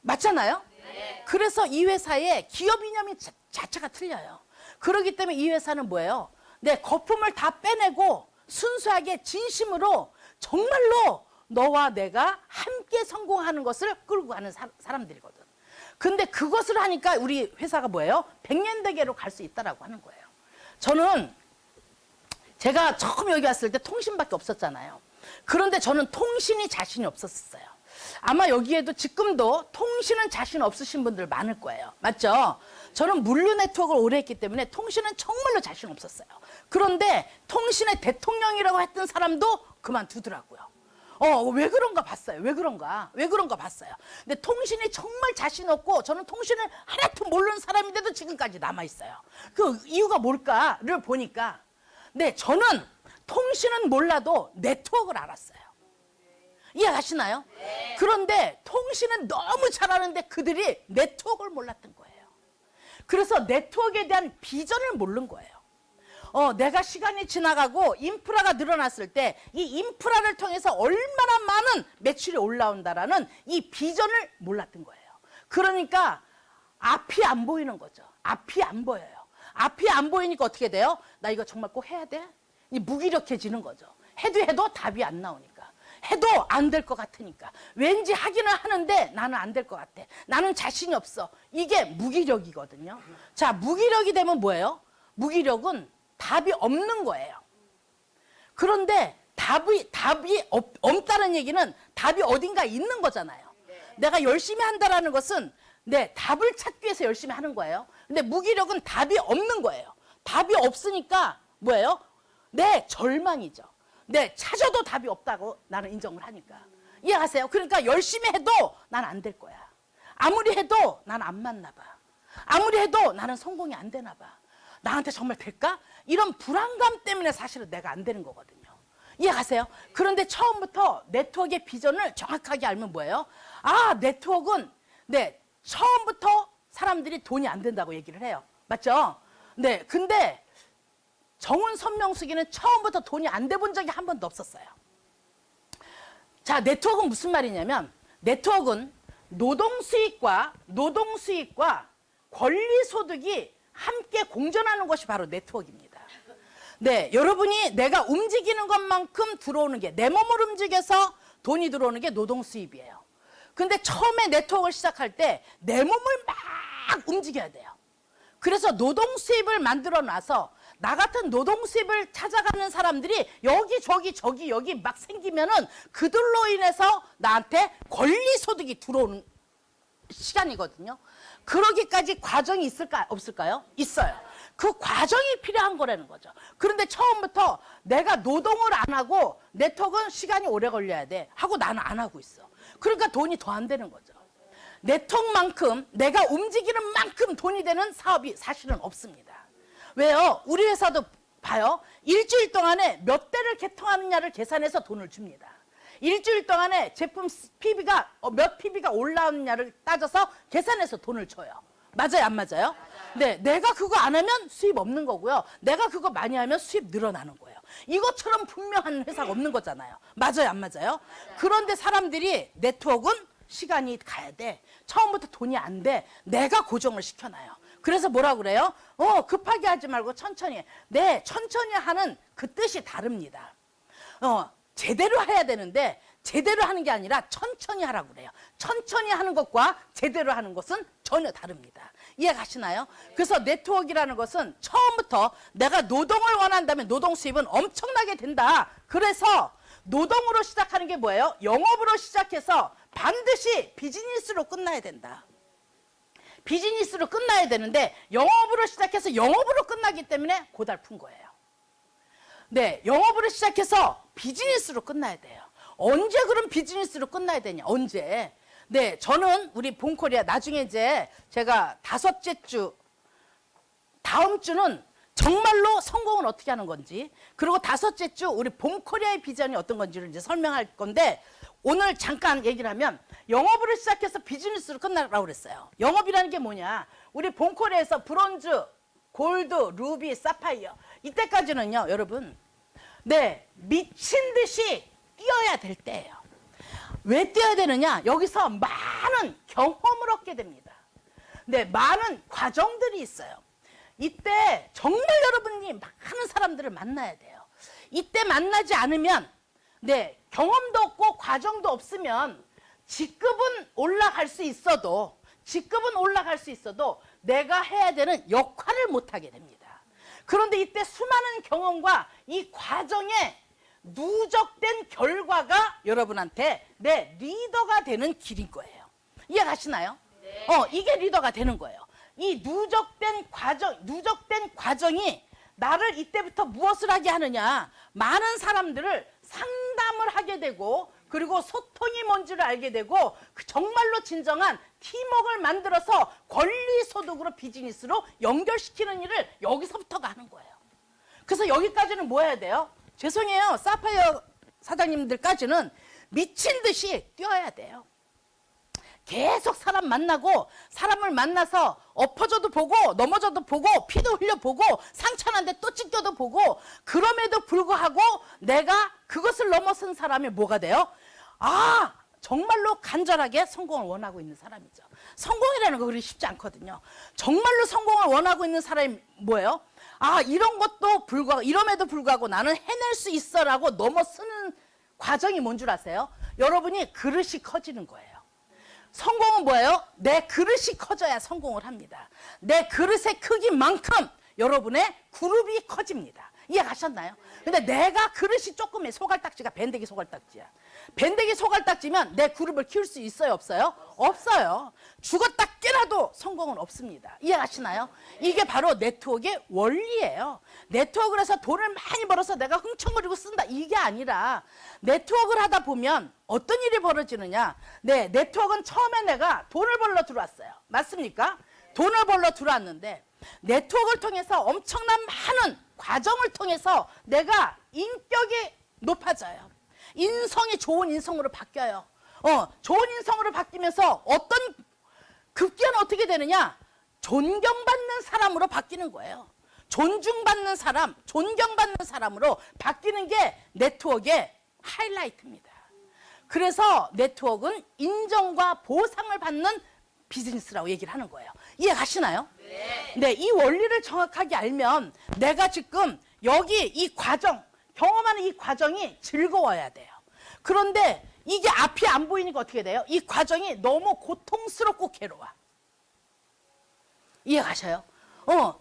A: 맞잖아요? 네. 그래서 이 회사의 기업 이념이 자체가 틀려요. 그렇기 때문에 이 회사는 뭐예요? 내 거품을 다 빼내고 순수하게 진심으로 정말로 너와 내가 함께 성공하는 것을 끌고 가는 사람들이거든. 근데 그것을 하니까 우리 회사가 뭐예요? 백년대계로 갈 수 있다라고 하는 거예요. 저는 제가 처음 여기 왔을 때 통신밖에 없었잖아요. 그런데 저는 통신이 자신이 없었어요. 아마 여기에도 지금도 통신은 자신 없으신 분들 많을 거예요. 맞죠? 저는 물류 네트워크를 오래 했기 때문에 통신은 정말로 자신 없었어요. 그런데 통신의 대통령이라고 했던 사람도 그만두더라고요. 왜 그런가 봤어요. 왜 그런가 봤어요. 근데 통신이 정말 자신 없고 저는 통신을 하나도 모르는 사람인데도 지금까지 남아있어요. 그 이유가 뭘까를 보니까 네, 저는 통신은 몰라도 네트워크를 알았어요. 이해가시나요? 네. 그런데 통신은 너무 잘하는데 그들이 네트워크를 몰랐던 거예요. 그래서 네트워크에 대한 비전을 모르는 거예요. 내가 시간이 지나가고 인프라가 늘어났을 때 이 인프라를 통해서 얼마나 많은 매출이 올라온다라는 이 비전을 몰랐던 거예요. 그러니까 앞이 안 보이는 거죠. 앞이 안 보여요. 앞이 안 보이니까 어떻게 돼요? 나 이거 정말 꼭 해야 돼? 이 무기력해지는 거죠. 해도 답이 안 나오니까. 해도 안 될 것 같으니까. 왠지 하기는 하는데 나는 안 될 것 같아. 나는 자신이 없어. 이게 무기력이거든요. 자, 무기력이 되면 뭐예요? 무기력은 답이 없는 거예요. 그런데 답이 없다는 얘기는 답이 어딘가 있는 거잖아요. 내가 열심히 한다라는 것은 내 답을 찾기 위해서 열심히 하는 거예요. 근데 무기력은 답이 없는 거예요. 답이 없으니까 뭐예요? 내 절망이죠. 내 찾아도 답이 없다고 나는 인정을 하니까. 이해하세요? 그러니까 열심히 해도 난 안 될 거야. 아무리 해도 난 안 맞나 봐. 아무리 해도 나는 성공이 안 되나 봐. 나한테 정말 될까? 이런 불안감 때문에 사실은 내가 안 되는 거거든요. 이해가세요? 그런데 처음부터 네트워크의 비전을 정확하게 알면 뭐예요? 아, 네트워크는 네, 처음부터 사람들이 돈이 안 된다고 얘기를 해요. 맞죠? 네, 근데 정훈 선명수기는 처음부터 돈이 안 돼 본 적이 한 번도 없었어요. 자, 네트워크는 무슨 말이냐면 네트워크는 노동수익과 권리소득이 함께 공존하는 것이 바로 네트워크입니다. 네, 여러분이 내가 움직이는 것만큼 들어오는 게, 내 몸을 움직여서 돈이 들어오는 게 노동수입이에요. 근데 처음에 네트워크를 시작할 때 내 몸을 막 움직여야 돼요. 그래서 노동수입을 만들어 놔서 나 같은 노동수입을 찾아가는 사람들이 여기 저기 여기 막 생기면은 그들로 인해서 나한테 권리소득이 들어오는 시간이거든요. 그러기까지 과정이 있을까 없을까요? 있어요. 그 과정이 필요한 거라는 거죠. 그런데 처음부터 내가 노동을 안 하고 네트워크는 시간이 오래 걸려야 돼 하고 나는 안 하고 있어. 그러니까 돈이 더 안 되는 거죠. 네트워크만큼 내가 움직이는 만큼 돈이 되는 사업이 사실은 없습니다. 왜요? 우리 회사도 봐요. 일주일 동안에 몇 대를 개통하느냐를 계산해서 돈을 줍니다. 일주일 동안에 제품 PB가 몇 PB가 올라오느냐를 따져서 계산해서 돈을 줘요. 맞아요, 안 맞아요? 네, 내가 그거 안 하면 수입 없는 거고요. 내가 그거 많이 하면 수입 늘어나는 거예요. 이것처럼 분명한 회사가 없는 거잖아요. 맞아요, 안 맞아요? 그런데 사람들이 네트워크는 시간이 가야 돼. 처음부터 돈이 안 돼. 내가 고정을 시켜놔요. 그래서 뭐라 그래요? 급하게 하지 말고 천천히 해. 네, 천천히 하는 그 뜻이 다릅니다. 제대로 해야 되는데 제대로 하는 게 아니라 천천히 하라고 그래요. 천천히 하는 것과 제대로 하는 것은 전혀 다릅니다. 이해가시나요? 그래서 네트워크라는 것은 처음부터 내가 노동을 원한다면 노동 수입은 엄청나게 된다. 그래서 노동으로 시작하는 게 뭐예요? 영업으로 시작해서 반드시 비즈니스로 끝나야 된다. 비즈니스로 끝나야 되는데 영업으로 시작해서 영업으로 끝나기 때문에 고달픈 거예요. 네, 영업으로 시작해서 비즈니스로 끝나야 돼요. 언제 그럼 비즈니스로 끝나야 되냐? 언제? 네, 저는 우리 본코리아 나중에 이제 제가 5째 주, 다음 주는 정말로 성공은 어떻게 하는 건지, 그리고 5째 주 우리 본코리아의 비전이 어떤 건지를 이제 설명할 건데, 오늘 잠깐 얘기를 하면 영업으로 시작해서 비즈니스로 끝나라고 그랬어요. 영업이라는 게 뭐냐? 우리 본코리아에서 브론즈, 골드, 루비, 사파이어 이때까지는요, 여러분, 네, 미친 듯이 뛰어야 될 때예요. 왜 뛰어야 되느냐? 여기서 많은 경험을 얻게 됩니다. 네, 많은 과정들이 있어요. 이때 정말 여러분이 많은 사람들을 만나야 돼요. 이때 만나지 않으면, 네, 경험도 없고 과정도 없으면 직급은 올라갈 수 있어도 내가 해야 되는 역할을 못하게 됩니다. 그런데 이때 수많은 경험과 이 과정에 누적된 결과가 여러분한테 내 리더가 되는 길인 거예요. 이해가시나요? 네. 이게 리더가 되는 거예요. 이 누적된 과정이 나를 이때부터 무엇을 하게 하느냐? 많은 사람들을 상담을 하게 되고, 그리고 소통이 뭔지를 알게 되고, 정말로 진정한 팀워크를 만들어서 권리소득으로 비즈니스로 연결시키는 일을 여기서부터가 하는 거예요. 그래서 여기까지는 뭐 해야 돼요? 죄송해요, 사파이어 사장님들까지는 미친 듯이 뛰어야 돼요. 계속 사람 만나고, 사람을 만나서 엎어져도 보고 넘어져도 보고 피도 흘려보고 상처난데 또 찢겨도 보고, 그럼에도 불구하고 내가 그것을 넘어선 사람이 뭐가 돼요? 정말로 간절하게 성공을 원하고 있는 사람이죠. 성공이라는 거 그리 쉽지 않거든요. 정말로 성공을 원하고 있는 사람이 뭐예요? 이럼에도 불구하고 나는 해낼 수 있어라고 넘어서는 과정이 뭔 줄 아세요? 여러분이 그릇이 커지는 거예요. 성공은 뭐예요? 내 그릇이 커져야 성공을 합니다. 내 그릇의 크기만큼 여러분의 그룹이 커집니다. 이해가셨나요? 근데 내가 그릇이 조금해. 소갈딱지가 밴데기 소갈딱지야. 밴데기 소갈딱지면 내 그룹을 키울 수 있어요, 없어요? 없어요. 죽었다 깨라도 성공은 없습니다. 이해가시나요? 이게 바로 네트워크의 원리예요. 네트워크를 해서 돈을 많이 벌어서 내가 흥청거리고 쓴다, 이게 아니라 네트워크를 하다 보면 어떤 일이 벌어지느냐? 네, 네트워크는 처음에 내가 돈을 벌러 들어왔어요. 맞습니까? 돈을 벌러 들어왔는데 네트워크를 통해서 엄청난 많은 과정을 통해서 내가 인격이 높아져요. 인성이 좋은 인성으로 바뀌어요. 좋은 인성으로 바뀌면서 어떤 급기야는 어떻게 되느냐? 존경받는 사람으로 바뀌는 거예요. 존중받는 사람, 존경받는 사람으로 바뀌는 게 네트워크의 하이라이트입니다. 그래서 네트워크는 인정과 보상을 받는 비즈니스라고 얘기를 하는 거예요. 이해 가시나요? 네. 네, 이 원리를 정확하게 알면 내가 지금 여기 이 과정, 경험하는 이 과정이 즐거워야 돼요. 그런데 이게 앞이 안 보이니까 어떻게 돼요? 이 과정이 너무 고통스럽고 괴로워. 이해 가셔요?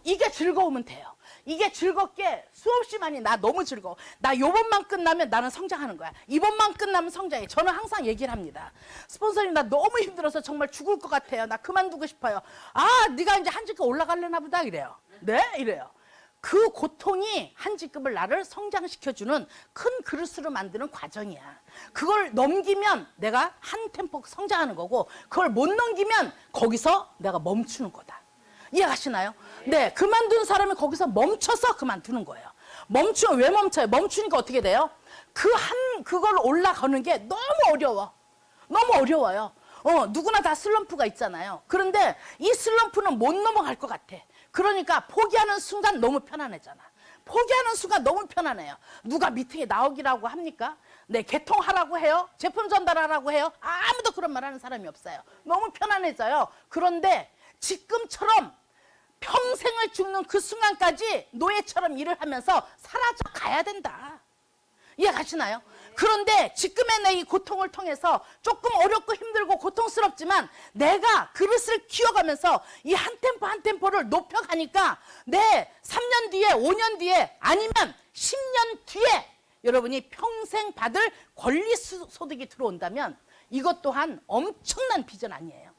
A: 이게 즐거우면 돼요. 이게 즐겁게 수없이 많이 나 너무 즐거워. 나 요번만 끝나면 나는 성장하는 거야. 이번만 끝나면 성장해. 저는 항상 얘기를 합니다. 스폰서님 나 너무 힘들어서 정말 죽을 것 같아요. 나 그만두고 싶어요. 아 네가 이제 한직급 올라갈래나 보다 이래요. 네? 이래요. 그 고통이 한직급을 나를 성장시켜주는 큰 그릇으로 만드는 과정이야. 그걸 넘기면 내가 한 템포 성장하는 거고 그걸 못 넘기면 거기서 내가 멈추는 거다. 이해하시나요? 네, 그만둔 사람이 거기서 멈춰서 그만두는 거예요. 멈추면 왜 멈춰요? 멈추니까 어떻게 돼요? 그걸 올라가는 게 너무 어려워. 너무 어려워요. 누구나 다 슬럼프가 있잖아요. 그런데 이 슬럼프는 못 넘어갈 것 같아. 그러니까 포기하는 순간 너무 편안해잖아. 포기하는 순간 너무 편안해요. 누가 미팅에 나오기라고 합니까? 네, 개통하라고 해요? 제품 전달하라고 해요? 아무도 그런 말 하는 사람이 없어요. 너무 편안해져요. 그런데 지금처럼 평생을 죽는 그 순간까지 노예처럼 일을 하면서 사라져 가야 된다. 이해 가시나요? 그런데 지금의 내 이 고통을 통해서 조금 어렵고 힘들고 고통스럽지만 내가 그릇을 키워가면서 이 한 템포 한 템포를 높여가니까 내 3년 뒤에 5년 뒤에 아니면 10년 뒤에 여러분이 평생 받을 권리소득이 들어온다면 이것 또한 엄청난 비전 아니에요?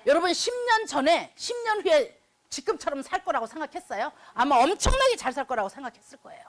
A: 여러분 10년 전에 10년 후에 지금처럼 살 거라고 생각했어요? 아마 엄청나게 잘 살 거라고 생각했을 거예요.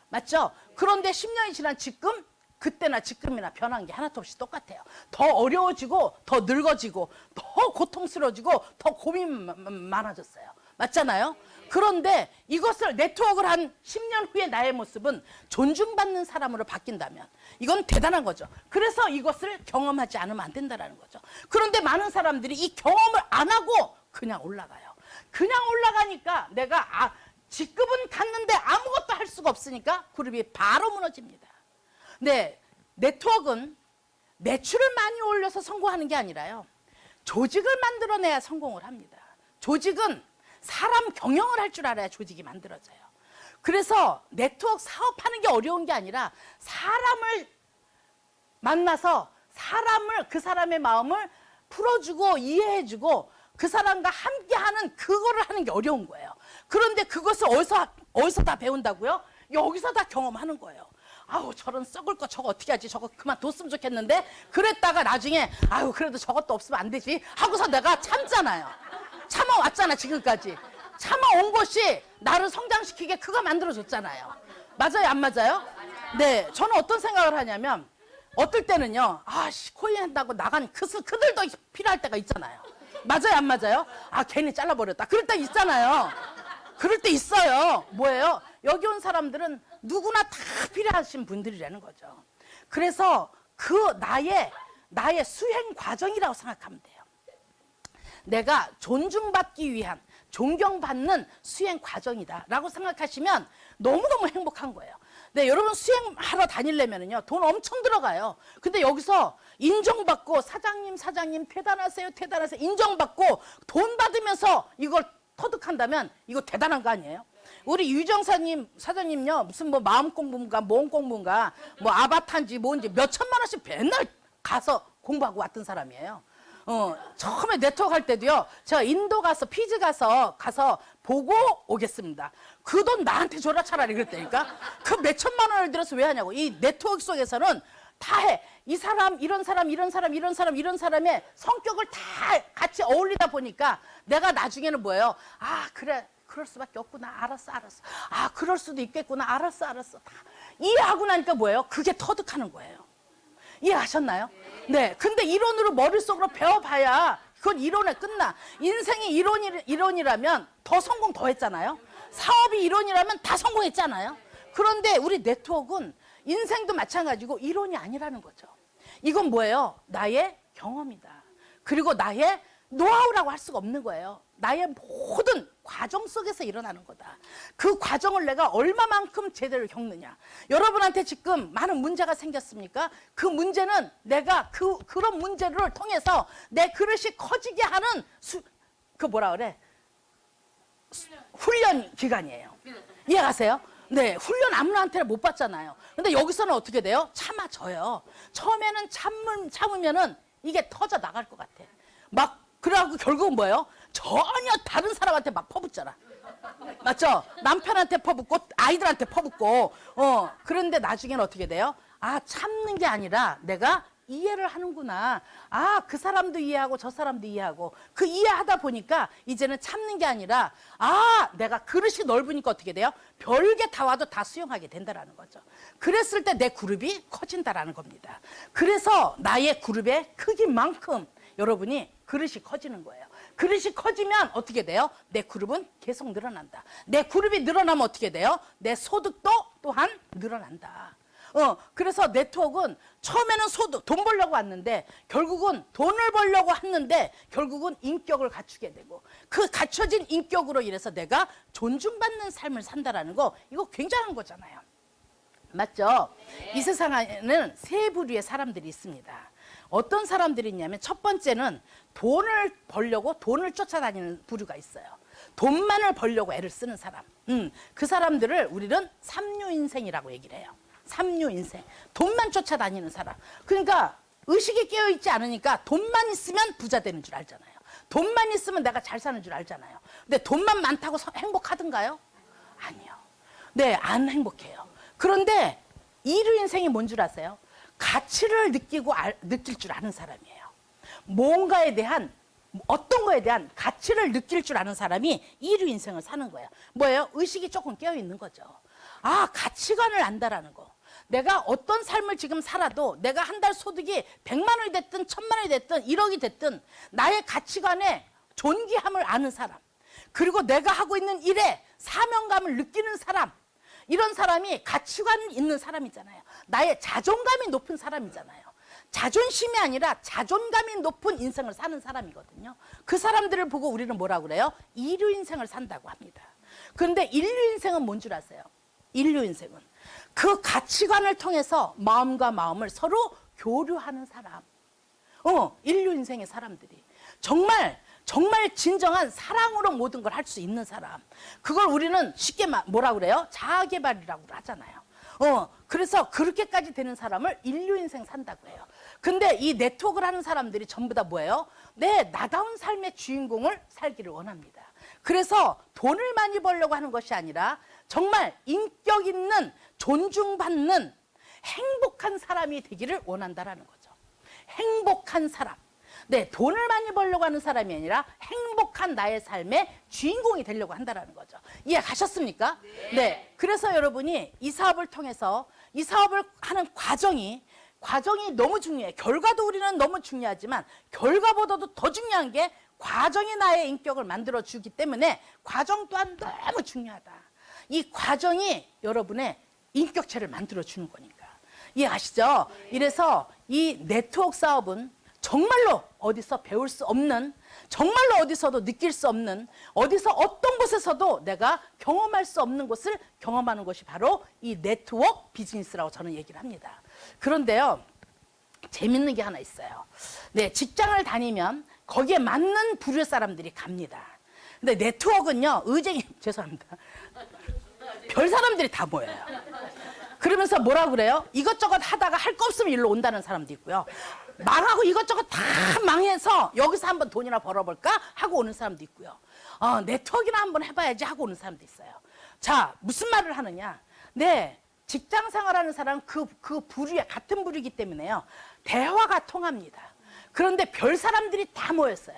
A: 맞죠? 그런데 10년이 지난 지금 그때나 지금이나 변한 게 하나도 없이 똑같아요. 더 어려워지고 더 늙어지고 더 고통스러워지고 더 고민 많아졌어요. 맞잖아요? 그런데 이것을 네트워크를 한 10년 후에 나의 모습은 존중받는 사람으로 바뀐다면 이건 대단한 거죠. 그래서 이것을 경험하지 않으면 안 된다는 거죠. 그런데 많은 사람들이 이 경험을 안 하고 그냥 올라가요. 그냥 올라가니까 내가 직급은 갔는데 아무것도 할 수가 없으니까 그룹이 바로 무너집니다. 네, 네트워크는 매출을 많이 올려서 성공하는 게 아니라요. 조직을 만들어내야 성공을 합니다. 조직은 사람 경영을 할 줄 알아야 조직이 만들어져요. 그래서 네트워크 사업하는 게 어려운 게 아니라 사람을 만나서 그 사람의 마음을 풀어주고 이해해주고 그 사람과 함께하는 그거를 하는 게 어려운 거예요. 그런데 그것을 어디서 다 배운다고요? 여기서 다 경험하는 거예요. 아우 저런 썩을 거 저거 어떻게 하지? 저거 그만뒀으면 좋겠는데 그랬다가 나중에 아유 그래도 저것도 없으면 안 되지 하고서 내가 참잖아요. 참아왔잖아 지금까지. 참아온 것이 나를 성장시키게 그거 만들어줬잖아요. 맞아요 안 맞아요? 네, 저는 어떤 생각을 하냐면 어떨 때는요. 코인 한다고 나간 그들도 필요할 때가 있잖아요. 맞아요 안 맞아요? 괜히 잘라버렸다. 그럴 때 있잖아요. 그럴 때 있어요. 뭐예요? 여기 온 사람들은 누구나 다 필요하신 분들이라는 거죠. 그래서 그 나의 수행 과정이라고 생각하면 돼요. 내가 존중받기 위한 존경받는 수행 과정이다 라고 생각하시면 너무너무 행복한 거예요. 네, 여러분 수행하러 다니려면요 돈 엄청 들어가요. 근데 여기서 인정받고 사장님 대단하세요 인정받고 돈 받으면서 이걸 터득한다면 이거 대단한 거 아니에요? 우리 유정사님 사장님요 무슨 뭐 마음 공부인가 몸 공부인가 뭐 아바타인지 뭔지 몇 천만 원씩 맨날 가서 공부하고 왔던 사람이에요. 처음에 네트워크 할 때도요 제가 인도 가서 피지 가서 보고 오겠습니다. 그 돈 나한테 줘라 차라리 그랬다니까. 그 몇 천만 원을 들여서 왜 하냐고. 이 네트워크 속에서는 다 해. 이 사람 이런 사람의 성격을 다 같이 어울리다 보니까 내가 나중에는 뭐예요? 그래 그럴 수밖에 없구나. 알았어. 그럴 수도 있겠구나. 알았어. 다 이해하고 나니까 뭐예요? 그게 터득하는 거예요. 이해하셨나요? 네. 근데 이론으로 머릿속으로 배워봐야 그건 이론에 끝나. 인생이 이론이라면 더 성공 더 했잖아요. 사업이 이론이라면 다 성공했잖아요. 그런데 우리 네트워크는 인생도 마찬가지고 이론이 아니라는 거죠. 이건 뭐예요? 나의 경험이다. 그리고 나의 노하우라고 할 수가 없는 거예요. 나의 모든 과정 속에서 일어나는 거다. 그 과정을 내가 얼마만큼 제대로 겪느냐. 여러분한테 지금 많은 문제가 생겼습니까? 그 문제는 내가 그런 문제를 통해서 내 그릇이 커지게 하는 그 뭐라 그래? 훈련 기간이에요. 이해가세요? 네, 훈련 아무나한테나 못 받잖아요. 근데 여기서는 어떻게 돼요? 참아져요. 처음에는 참으면은 이게 터져 나갈 것 같아. 막 그래갖고 결국은 뭐예요? 전혀 다른 사람한테 막 퍼붓잖아. 맞죠? 남편한테 퍼붓고 아이들한테 퍼붓고 그런데 나중에는 어떻게 돼요? 아, 참는 게 아니라 내가 이해를 하는구나. 아, 그 사람도 이해하고 저 사람도 이해하고 그 이해하다 보니까 이제는 참는 게 아니라 아, 내가 그릇이 넓으니까 어떻게 돼요? 별게 다 와도 다 수용하게 된다라는 거죠. 그랬을 때 내 그룹이 커진다라는 겁니다. 그래서 나의 그룹의 크기만큼 여러분이 그릇이 커지는 거예요. 그릇이 커지면 어떻게 돼요? 내 그룹은 계속 늘어난다. 내 그룹이 늘어나면 어떻게 돼요? 내 소득도 또한 늘어난다. 그래서 네트워크는 처음에는 돈 벌려고 왔는데 결국은 돈을 벌려고 했는데 결국은 인격을 갖추게 되고 그 갖춰진 인격으로 인해서 내가 존중받는 삶을 산다라는 거 이거 굉장한 거잖아요. 맞죠? 네. 이 세상에는 세 부류의 사람들이 있습니다. 어떤 사람들이 있냐면 첫 번째는 돈을 벌려고 돈을 쫓아다니는 부류가 있어요. 돈만을 벌려고 애를 쓰는 사람. 그 사람들을 우리는 삼류인생이라고 얘기를 해요. 삼류인생. 돈만 쫓아다니는 사람. 그러니까 의식이 깨어있지 않으니까 돈만 있으면 부자 되는 줄 알잖아요. 돈만 있으면 내가 잘 사는 줄 알잖아요. 근데 돈만 많다고 행복하던가요? 아니요. 네, 안 행복해요. 그런데 이류인생이 뭔 줄 아세요? 가치를 느낄 줄 아는 사람이에요. 뭔가에 대한 어떤 거에 대한 가치를 느낄 줄 아는 사람이 이류 인생을 사는 거예요. 뭐예요? 의식이 조금 깨어 있는 거죠. 아, 가치관을 안다라는 거. 내가 어떤 삶을 지금 살아도 내가 한 달 소득이 100만 원이 됐든 1000만 원이 됐든 1억이 됐든 나의 가치관에 존귀함을 아는 사람. 그리고 내가 하고 있는 일에 사명감을 느끼는 사람. 이런 사람이 가치관 있는 사람이잖아요. 나의 자존감이 높은 사람이잖아요. 자존심이 아니라 자존감이 높은 인생을 사는 사람이거든요. 그 사람들을 보고 우리는 뭐라고 그래요? 이류 인생을 산다고 합니다. 그런데 인류 인생은 뭔 줄 아세요? 인류 인생은 그 가치관을 통해서 마음과 마음을 서로 교류하는 사람. 인류 인생의 사람들이 정말 진정한 사랑으로 모든 걸 할 수 있는 사람. 그걸 우리는 쉽게 뭐라 그래요? 자아개발이라고 하잖아요. 그래서 그렇게까지 되는 사람을 인류 인생 산다고 해요. 근데 이 네트워크를 하는 사람들이 전부 다 뭐예요? 네, 나다운 삶의 주인공을 살기를 원합니다. 그래서 돈을 많이 벌려고 하는 것이 아니라 정말 인격 있는 존중받는 행복한 사람이 되기를 원한다라는 거죠. 행복한 사람. 네, 돈을 많이 벌려고 하는 사람이 아니라 행복한 나의 삶의 주인공이 되려고 한다는 거죠. 이해 가셨습니까? 네. 그래서 여러분이 이 사업을 통해서 이 사업을 하는 과정이 너무 중요해요. 결과도 우리는 너무 중요하지만 결과보다도 더 중요한 게 과정이 나의 인격을 만들어주기 때문에 과정 또한 너무 중요하다. 이 과정이 여러분의 인격체를 만들어주는 거니까. 이해하시죠? 이래서 이 네트워크 사업은 정말로 어디서 배울 수 없는, 정말로 어디서도 느낄 수 없는, 어디서 어떤 곳에서도 내가 경험할 수 없는 것을 경험하는 것이 바로 이 네트워크 비즈니스라고 저는 얘기를 합니다. 그런데요, 재밌는 게 하나 있어요. 네, 직장을 다니면 거기에 맞는 부류 사람들이 갑니다. 근데 네트워크는요, 죄송합니다. 별 사람들이 다 모여요. 그러면서 뭐라 그래요? 이것저것 하다가 할 거 없으면 일로 온다는 사람도 있고요. 망하고 이것저것 다 망해서 여기서 한번 돈이나 벌어볼까 하고 오는 사람도 있고요. 네트워크나 한번 해봐야지 하고 오는 사람도 있어요. 자, 무슨 말을 하느냐? 네, 직장 생활하는 사람은 그 부류에 같은 부류이기 때문에요. 대화가 통합니다. 그런데 별 사람들이 다 모였어요.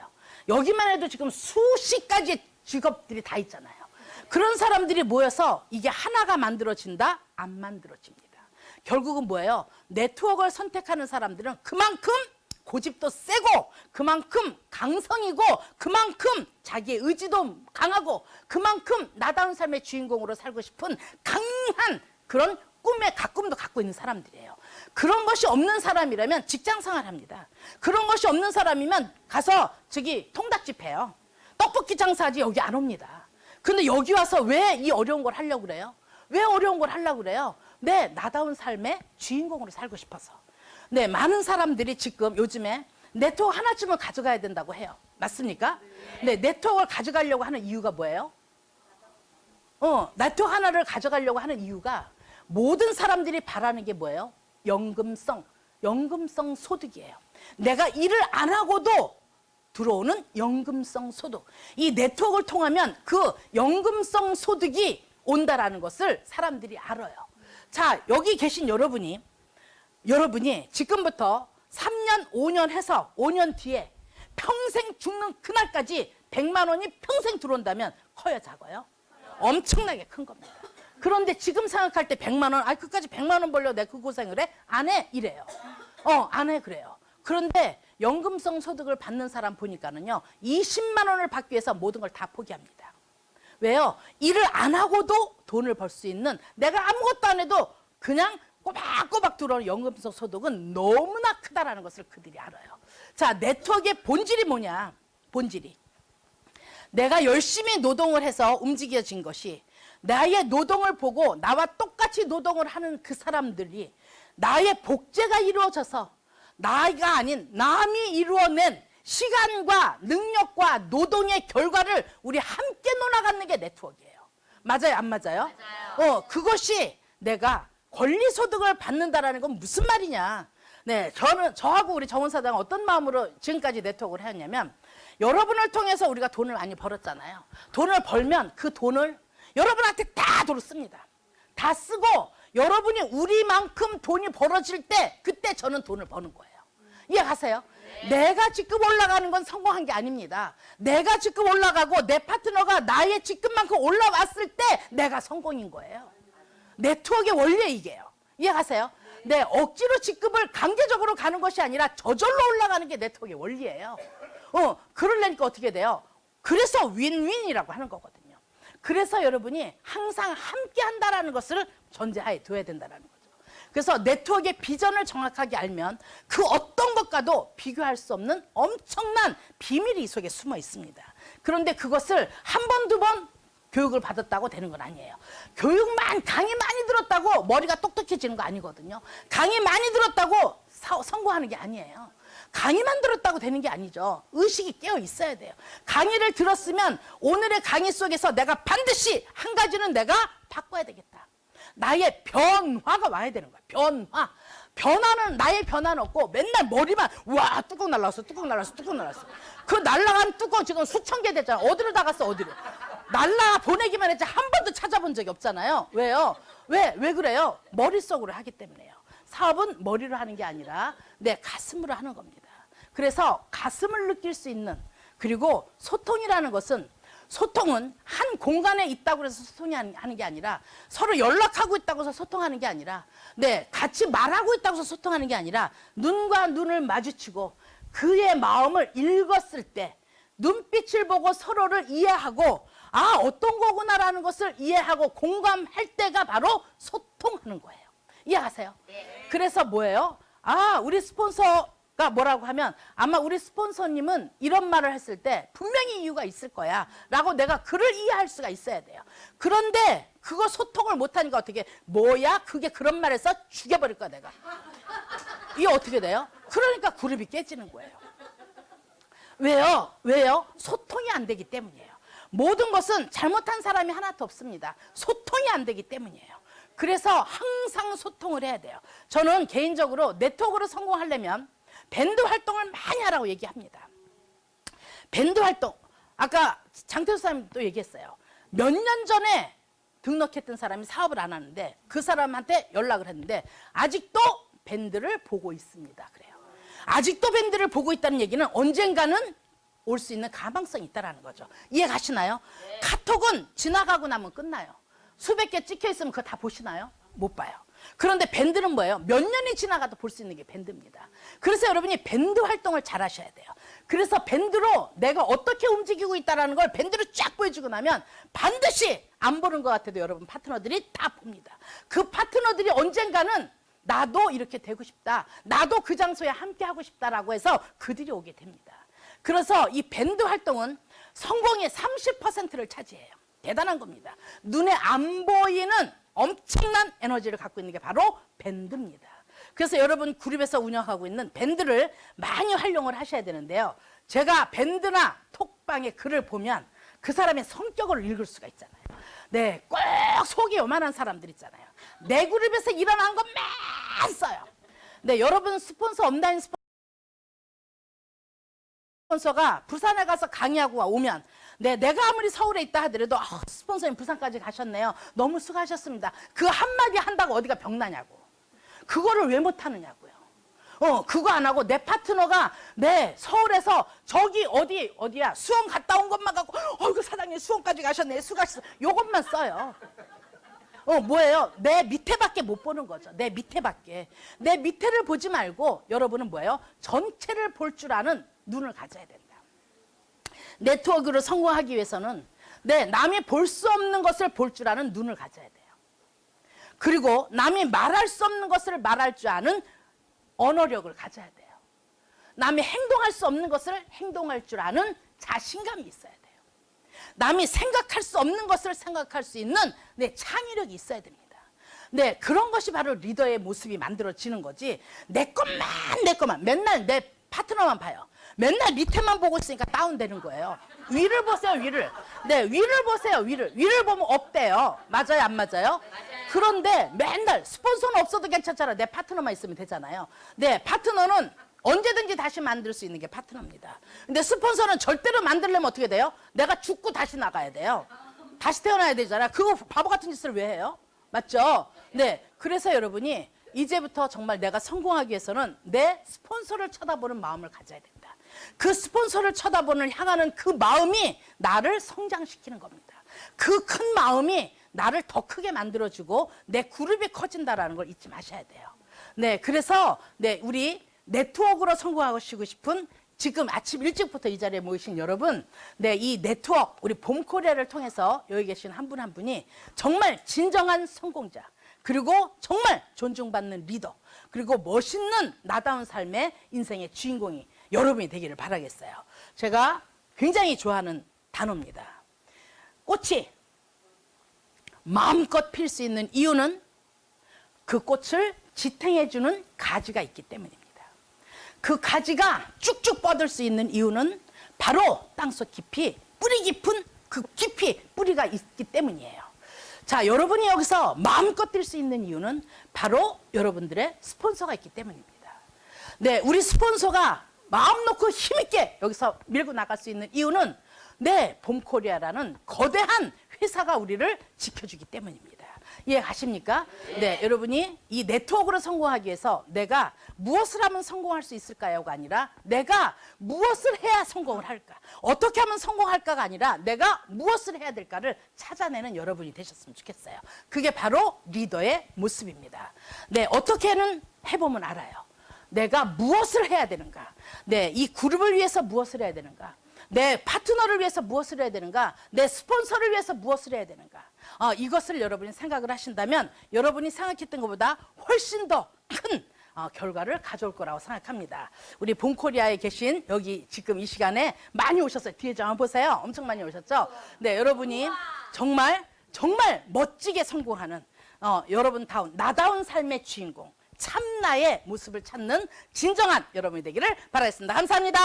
A: 여기만 해도 지금 수십 가지 직업들이 다 있잖아요. 그런 사람들이 모여서 이게 하나가 만들어진다? 안 만들어집니다. 결국은 뭐예요? 네트워크를 선택하는 사람들은 그만큼 고집도 세고 그만큼 강성이고 그만큼 자기의 의지도 강하고 그만큼 나다운 삶의 주인공으로 살고 싶은 강한 그런 꿈의 가꿈도 갖고 있는 사람들이에요. 그런 것이 없는 사람이라면 직장 생활합니다. 그런 것이 없는 사람이면 가서 저기 통닭집 해요. 떡볶이 장사하지 여기 안 옵니다. 근데 여기 와서 왜 이 어려운 걸 하려고 그래요? 왜 어려운 걸 하려고 그래요? 네, 나다운 삶의 주인공으로 살고 싶어서. 네, 많은 사람들이 지금 요즘에 네트워크 하나쯤은 가져가야 된다고 해요. 맞습니까? 네, 네트워크를 가져가려고 하는 이유가 뭐예요? 네트워크 하나를 가져가려고 하는 이유가 모든 사람들이 바라는 게 뭐예요? 연금성 소득이에요. 내가 일을 안 하고도 들어오는 연금성 소득. 이 네트워크를 통하면 그 연금성 소득이 온다라는 것을 사람들이 알아요. 자, 여기 계신 여러분이 지금부터 3년, 5년 해서 5년 뒤에 평생 죽는 그날까지 100만 원이 평생 들어온다면 커요, 작아요? 엄청나게 큰 겁니다. 그런데 지금 생각할 때 100만 원, 그까지 100만 원 벌려 내가 그 고생을 해? 안 해? 이래요. 안 해, 그래요. 그런데 연금성 소득을 받는 사람 보니까는요, 20만 원을 받기 위해서 모든 걸 다 포기합니다. 왜요? 일을 안 하고도 돈을 벌 수 있는, 내가 아무것도 안 해도 그냥 꼬박꼬박 들어오는 연금성 소득은 너무나 크다라는 것을 그들이 알아요. 자, 네트워크의 본질이 뭐냐? 본질이. 내가 열심히 노동을 해서 움직여진 것이 나의 노동을 보고 나와 똑같이 노동을 하는 그 사람들이 나의 복제가 이루어져서 나가 아닌 남이 이루어낸 시간과 능력과 노동의 결과를 우리 함께 놀아가는 게 네트워크예요. 맞아요? 안 맞아요? 맞아요. 그것이 내가 권리소득을 받는다라는 건 무슨 말이냐. 네, 저하고 우리 정원사장은 어떤 마음으로 지금까지 네트워크를 했냐면, 여러분을 통해서 우리가 돈을 많이 벌었잖아요. 돈을 벌면 그 돈을 여러분한테 다 도로 씁니다. 다 쓰고 여러분이 우리만큼 돈이 벌어질 때 그때 저는 돈을 버는 거예요. 이해가세요? 네. 내가 직급 올라가는 건 성공한 게 아닙니다. 내가 직급 올라가고 내 파트너가 나의 직급만큼 올라왔을 때 내가 성공인 거예요. 네트워크의 원리에 이게요. 이해가세요? 네, 억지로 직급을 강제적으로 가는 것이 아니라 저절로 올라가는 게 네트워크의 원리예요. 그러려니까 어떻게 돼요? 그래서 윈윈이라고 하는 거거든요. 그래서 여러분이 항상 함께 한다라는 것을 전제하에 둬야 된다는 거죠. 그래서 네트워크의 비전을 정확하게 알면 그 어떤 것과도 비교할 수 없는 엄청난 비밀이 이 속에 숨어 있습니다. 그런데 그것을 한 번, 두 번 교육을 받았다고 되는 건 아니에요. 강의 많이 들었다고 머리가 똑똑해지는 거 아니거든요. 강의 많이 들었다고 성공하는 게 아니에요. 강의만 들었다고 되는 게 아니죠. 의식이 깨어 있어야 돼요. 강의를 들었으면 오늘의 강의 속에서 내가 반드시 한 가지는 내가 바꿔야 되겠다. 나의 변화가 와야 되는 거야. 변화. 나의 변화는 없고 맨날 머리만 와 뚜껑 날라왔어. 그 날라간 뚜껑 지금 수천 개 됐잖아. 어디로 나갔어, 어디로. 날라 보내기만 했지 한 번도 찾아본 적이 없잖아요. 왜요? 왜 그래요? 머릿속으로 하기 때문에요. 사업은 머리로 하는 게 아니라 내 가슴으로 하는 겁니다. 그래서 가슴을 느낄 수 있는, 그리고 소통이라는 것은, 소통은 한 공간에 있다고 해서 소통이 하는 게 아니라, 서로 연락하고 있다고 해서 소통하는 게 아니라, 네, 같이 말하고 있다고 해서 소통하는 게 아니라, 눈과 눈을 마주치고 그의 마음을 읽었을 때 눈빛을 보고 서로를 이해하고, 어떤 거구나라는 것을 이해하고 공감할 때가 바로 소통하는 거예요. 이해하세요? 네. 그래서 뭐예요? 우리 스폰서가 뭐라고 하면, 아마 우리 스폰서님은 이런 말을 했을 때 분명히 이유가 있을 거야 라고 내가 그를 이해할 수가 있어야 돼요. 그런데 그거 소통을 못하니까 어떻게, 뭐야? 그게 그런 말에서 죽여버릴 거야 내가. 이게 어떻게 돼요? 그러니까 그룹이 깨지는 거예요. 왜요? 소통이 안 되기 때문이에요. 모든 것은 잘못한 사람이 하나도 없습니다. 소통이 안 되기 때문이에요. 그래서 항상 소통을 해야 돼요. 저는 개인적으로 네트워크로 성공하려면 밴드 활동을 많이 하라고 얘기합니다. 밴드 활동, 아까 장태수 사장님도 얘기했어요. 몇 년 전에 등록했던 사람이 사업을 안 하는데 그 사람한테 연락을 했는데 아직도 밴드를 보고 있습니다. 그래요. 아직도 밴드를 보고 있다는 얘기는 언젠가는 올 수 있는 가망성이 있다는 거죠. 이해 가시나요? 네. 카톡은 지나가고 나면 끝나요. 수백 개 찍혀 있으면 그거 다 보시나요? 못 봐요. 그런데 밴드는 뭐예요? 몇 년이 지나가도 볼 수 있는 게 밴드입니다. 그래서 여러분이 밴드 활동을 잘 하셔야 돼요. 그래서 밴드로 내가 어떻게 움직이고 있다는 걸 밴드로 쫙 보여주고 나면 반드시 안 보는 것 같아도 여러분 파트너들이 다 봅니다. 그 파트너들이 언젠가는 나도 이렇게 되고 싶다. 나도 그 장소에 함께 하고 싶다라고 해서 그들이 오게 됩니다. 그래서 이 밴드 활동은 성공의 30%를 차지해요. 대단한 겁니다. 눈에 안 보이는 엄청난 에너지를 갖고 있는 게 바로 밴드입니다. 그래서 여러분 그룹에서 운영하고 있는 밴드를 많이 활용을 하셔야 되는데요. 제가 밴드나 톡방의 글을 보면 그 사람의 성격을 읽을 수가 있잖아요. 네, 꼭 속이 요만한 사람들 있잖아요. 내 그룹에서 일어난 것만 써요. 네, 여러분 스폰서 온라인 스폰서가 부산에 가서 강의하고 오면 네, 내가 아무리 서울에 있다 하더라도 스폰서님 부산까지 가셨네요. 너무 수고하셨습니다. 그 한마디 한다고 어디가 병나냐고. 그거를 왜 못하느냐고요. 그거 안 하고 내 파트너가 네, 서울에서 저기 어디야 수원 갔다 온 것만 갖고 어이구 사장님 수원까지 가셨네. 수고하셨어. 요것만 써요. 뭐예요? 내 밑에밖에 못 보는 거죠. 내 밑에밖에. 내 밑에를 보지 말고 여러분은 뭐예요? 전체를 볼 줄 아는 눈을 가져야 된다. 네트워크로 성공하기 위해서는 네, 남이 볼 수 없는 것을 볼 줄 아는 눈을 가져야 돼요. 그리고 남이 말할 수 없는 것을 말할 줄 아는 언어력을 가져야 돼요. 남이 행동할 수 없는 것을 행동할 줄 아는 자신감이 있어야 돼요. 남이 생각할 수 없는 것을 생각할 수 있는 네, 창의력이 있어야 됩니다. 네, 그런 것이 바로 리더의 모습이 만들어지는 거지. 내 것만 맨날 내 파트너만 봐요. 맨날 밑에만 보고 있으니까 다운되는 거예요. 위를 보세요, 위를. 네, 위를 보세요, 위를. 위를 보면 없대요. 맞아요, 안 맞아요? 그런데 맨날 스폰서는 없어도 괜찮잖아. 내 파트너만 있으면 되잖아요. 네, 파트너는 언제든지 다시 만들 수 있는 게 파트너입니다. 근데 스폰서는 절대로 만들려면 어떻게 돼요? 내가 죽고 다시 나가야 돼요. 다시 태어나야 되잖아. 그거 바보 같은 짓을 왜 해요? 맞죠? 네, 그래서 여러분이 이제부터 정말 내가 성공하기 위해서는 내 스폰서를 쳐다보는 마음을 가져야 된다. 그 스폰서를 쳐다보는 향하는 그 마음이 나를 성장시키는 겁니다. 그 큰 마음이 나를 더 크게 만들어주고 내 그룹이 커진다라는 걸 잊지 마셔야 돼요. 네, 그래서 네, 우리 네트워크로 성공하시고 싶은 지금 아침 일찍부터 이 자리에 모이신 여러분, 네, 이 네트워크 우리 봄코리아를 통해서 여기 계신 한 분 한 분이 정말 진정한 성공자, 그리고 정말 존중받는 리더, 그리고 멋있는 나다운 삶의 인생의 주인공이 여러분이 되기를 바라겠어요. 제가 굉장히 좋아하는 단어입니다. 꽃이 마음껏 필 수 있는 이유는 그 꽃을 지탱해주는 가지가 있기 때문입니다. 그 가지가 쭉쭉 뻗을 수 있는 이유는 바로 땅속 깊이, 뿌리 깊은 그 깊이 뿌리가 있기 때문이에요. 자, 여러분이 여기서 마음껏 뛸 수 있는 이유는 바로 여러분들의 스폰서가 있기 때문입니다. 네, 우리 스폰서가 마음 놓고 힘있게 여기서 밀고 나갈 수 있는 이유는 네, 봄코리아라는 거대한 회사가 우리를 지켜주기 때문입니다. 이해가십니까? 네, 여러분이 이 네트워크로 성공하기 위해서 내가 무엇을 하면 성공할 수 있을까요가 아니라 내가 무엇을 해야 성공을 할까? 어떻게 하면 성공할까가 아니라 내가 무엇을 해야 될까를 찾아내는 여러분이 되셨으면 좋겠어요. 그게 바로 리더의 모습입니다. 네, 어떻게는 해보면 알아요. 내가 무엇을 해야 되는가? 네, 이 그룹을 위해서 무엇을 해야 되는가? 내 파트너를 위해서 무엇을 해야 되는가? 내 스폰서를 위해서 무엇을 해야 되는가? 이것을 여러분이 생각을 하신다면 여러분이 생각했던 것보다 훨씬 더 큰 결과를 가져올 거라고 생각합니다. 우리 봄코리아에 계신 여기 지금 이 시간에 많이 오셨어요. 뒤에 좀 한번 보세요. 엄청 많이 오셨죠? 네, 여러분이 정말 멋지게 성공하는 여러분다운 나다운 삶의 주인공, 참나의 모습을 찾는 진정한 여러분이 되기를 바라겠습니다. 감사합니다.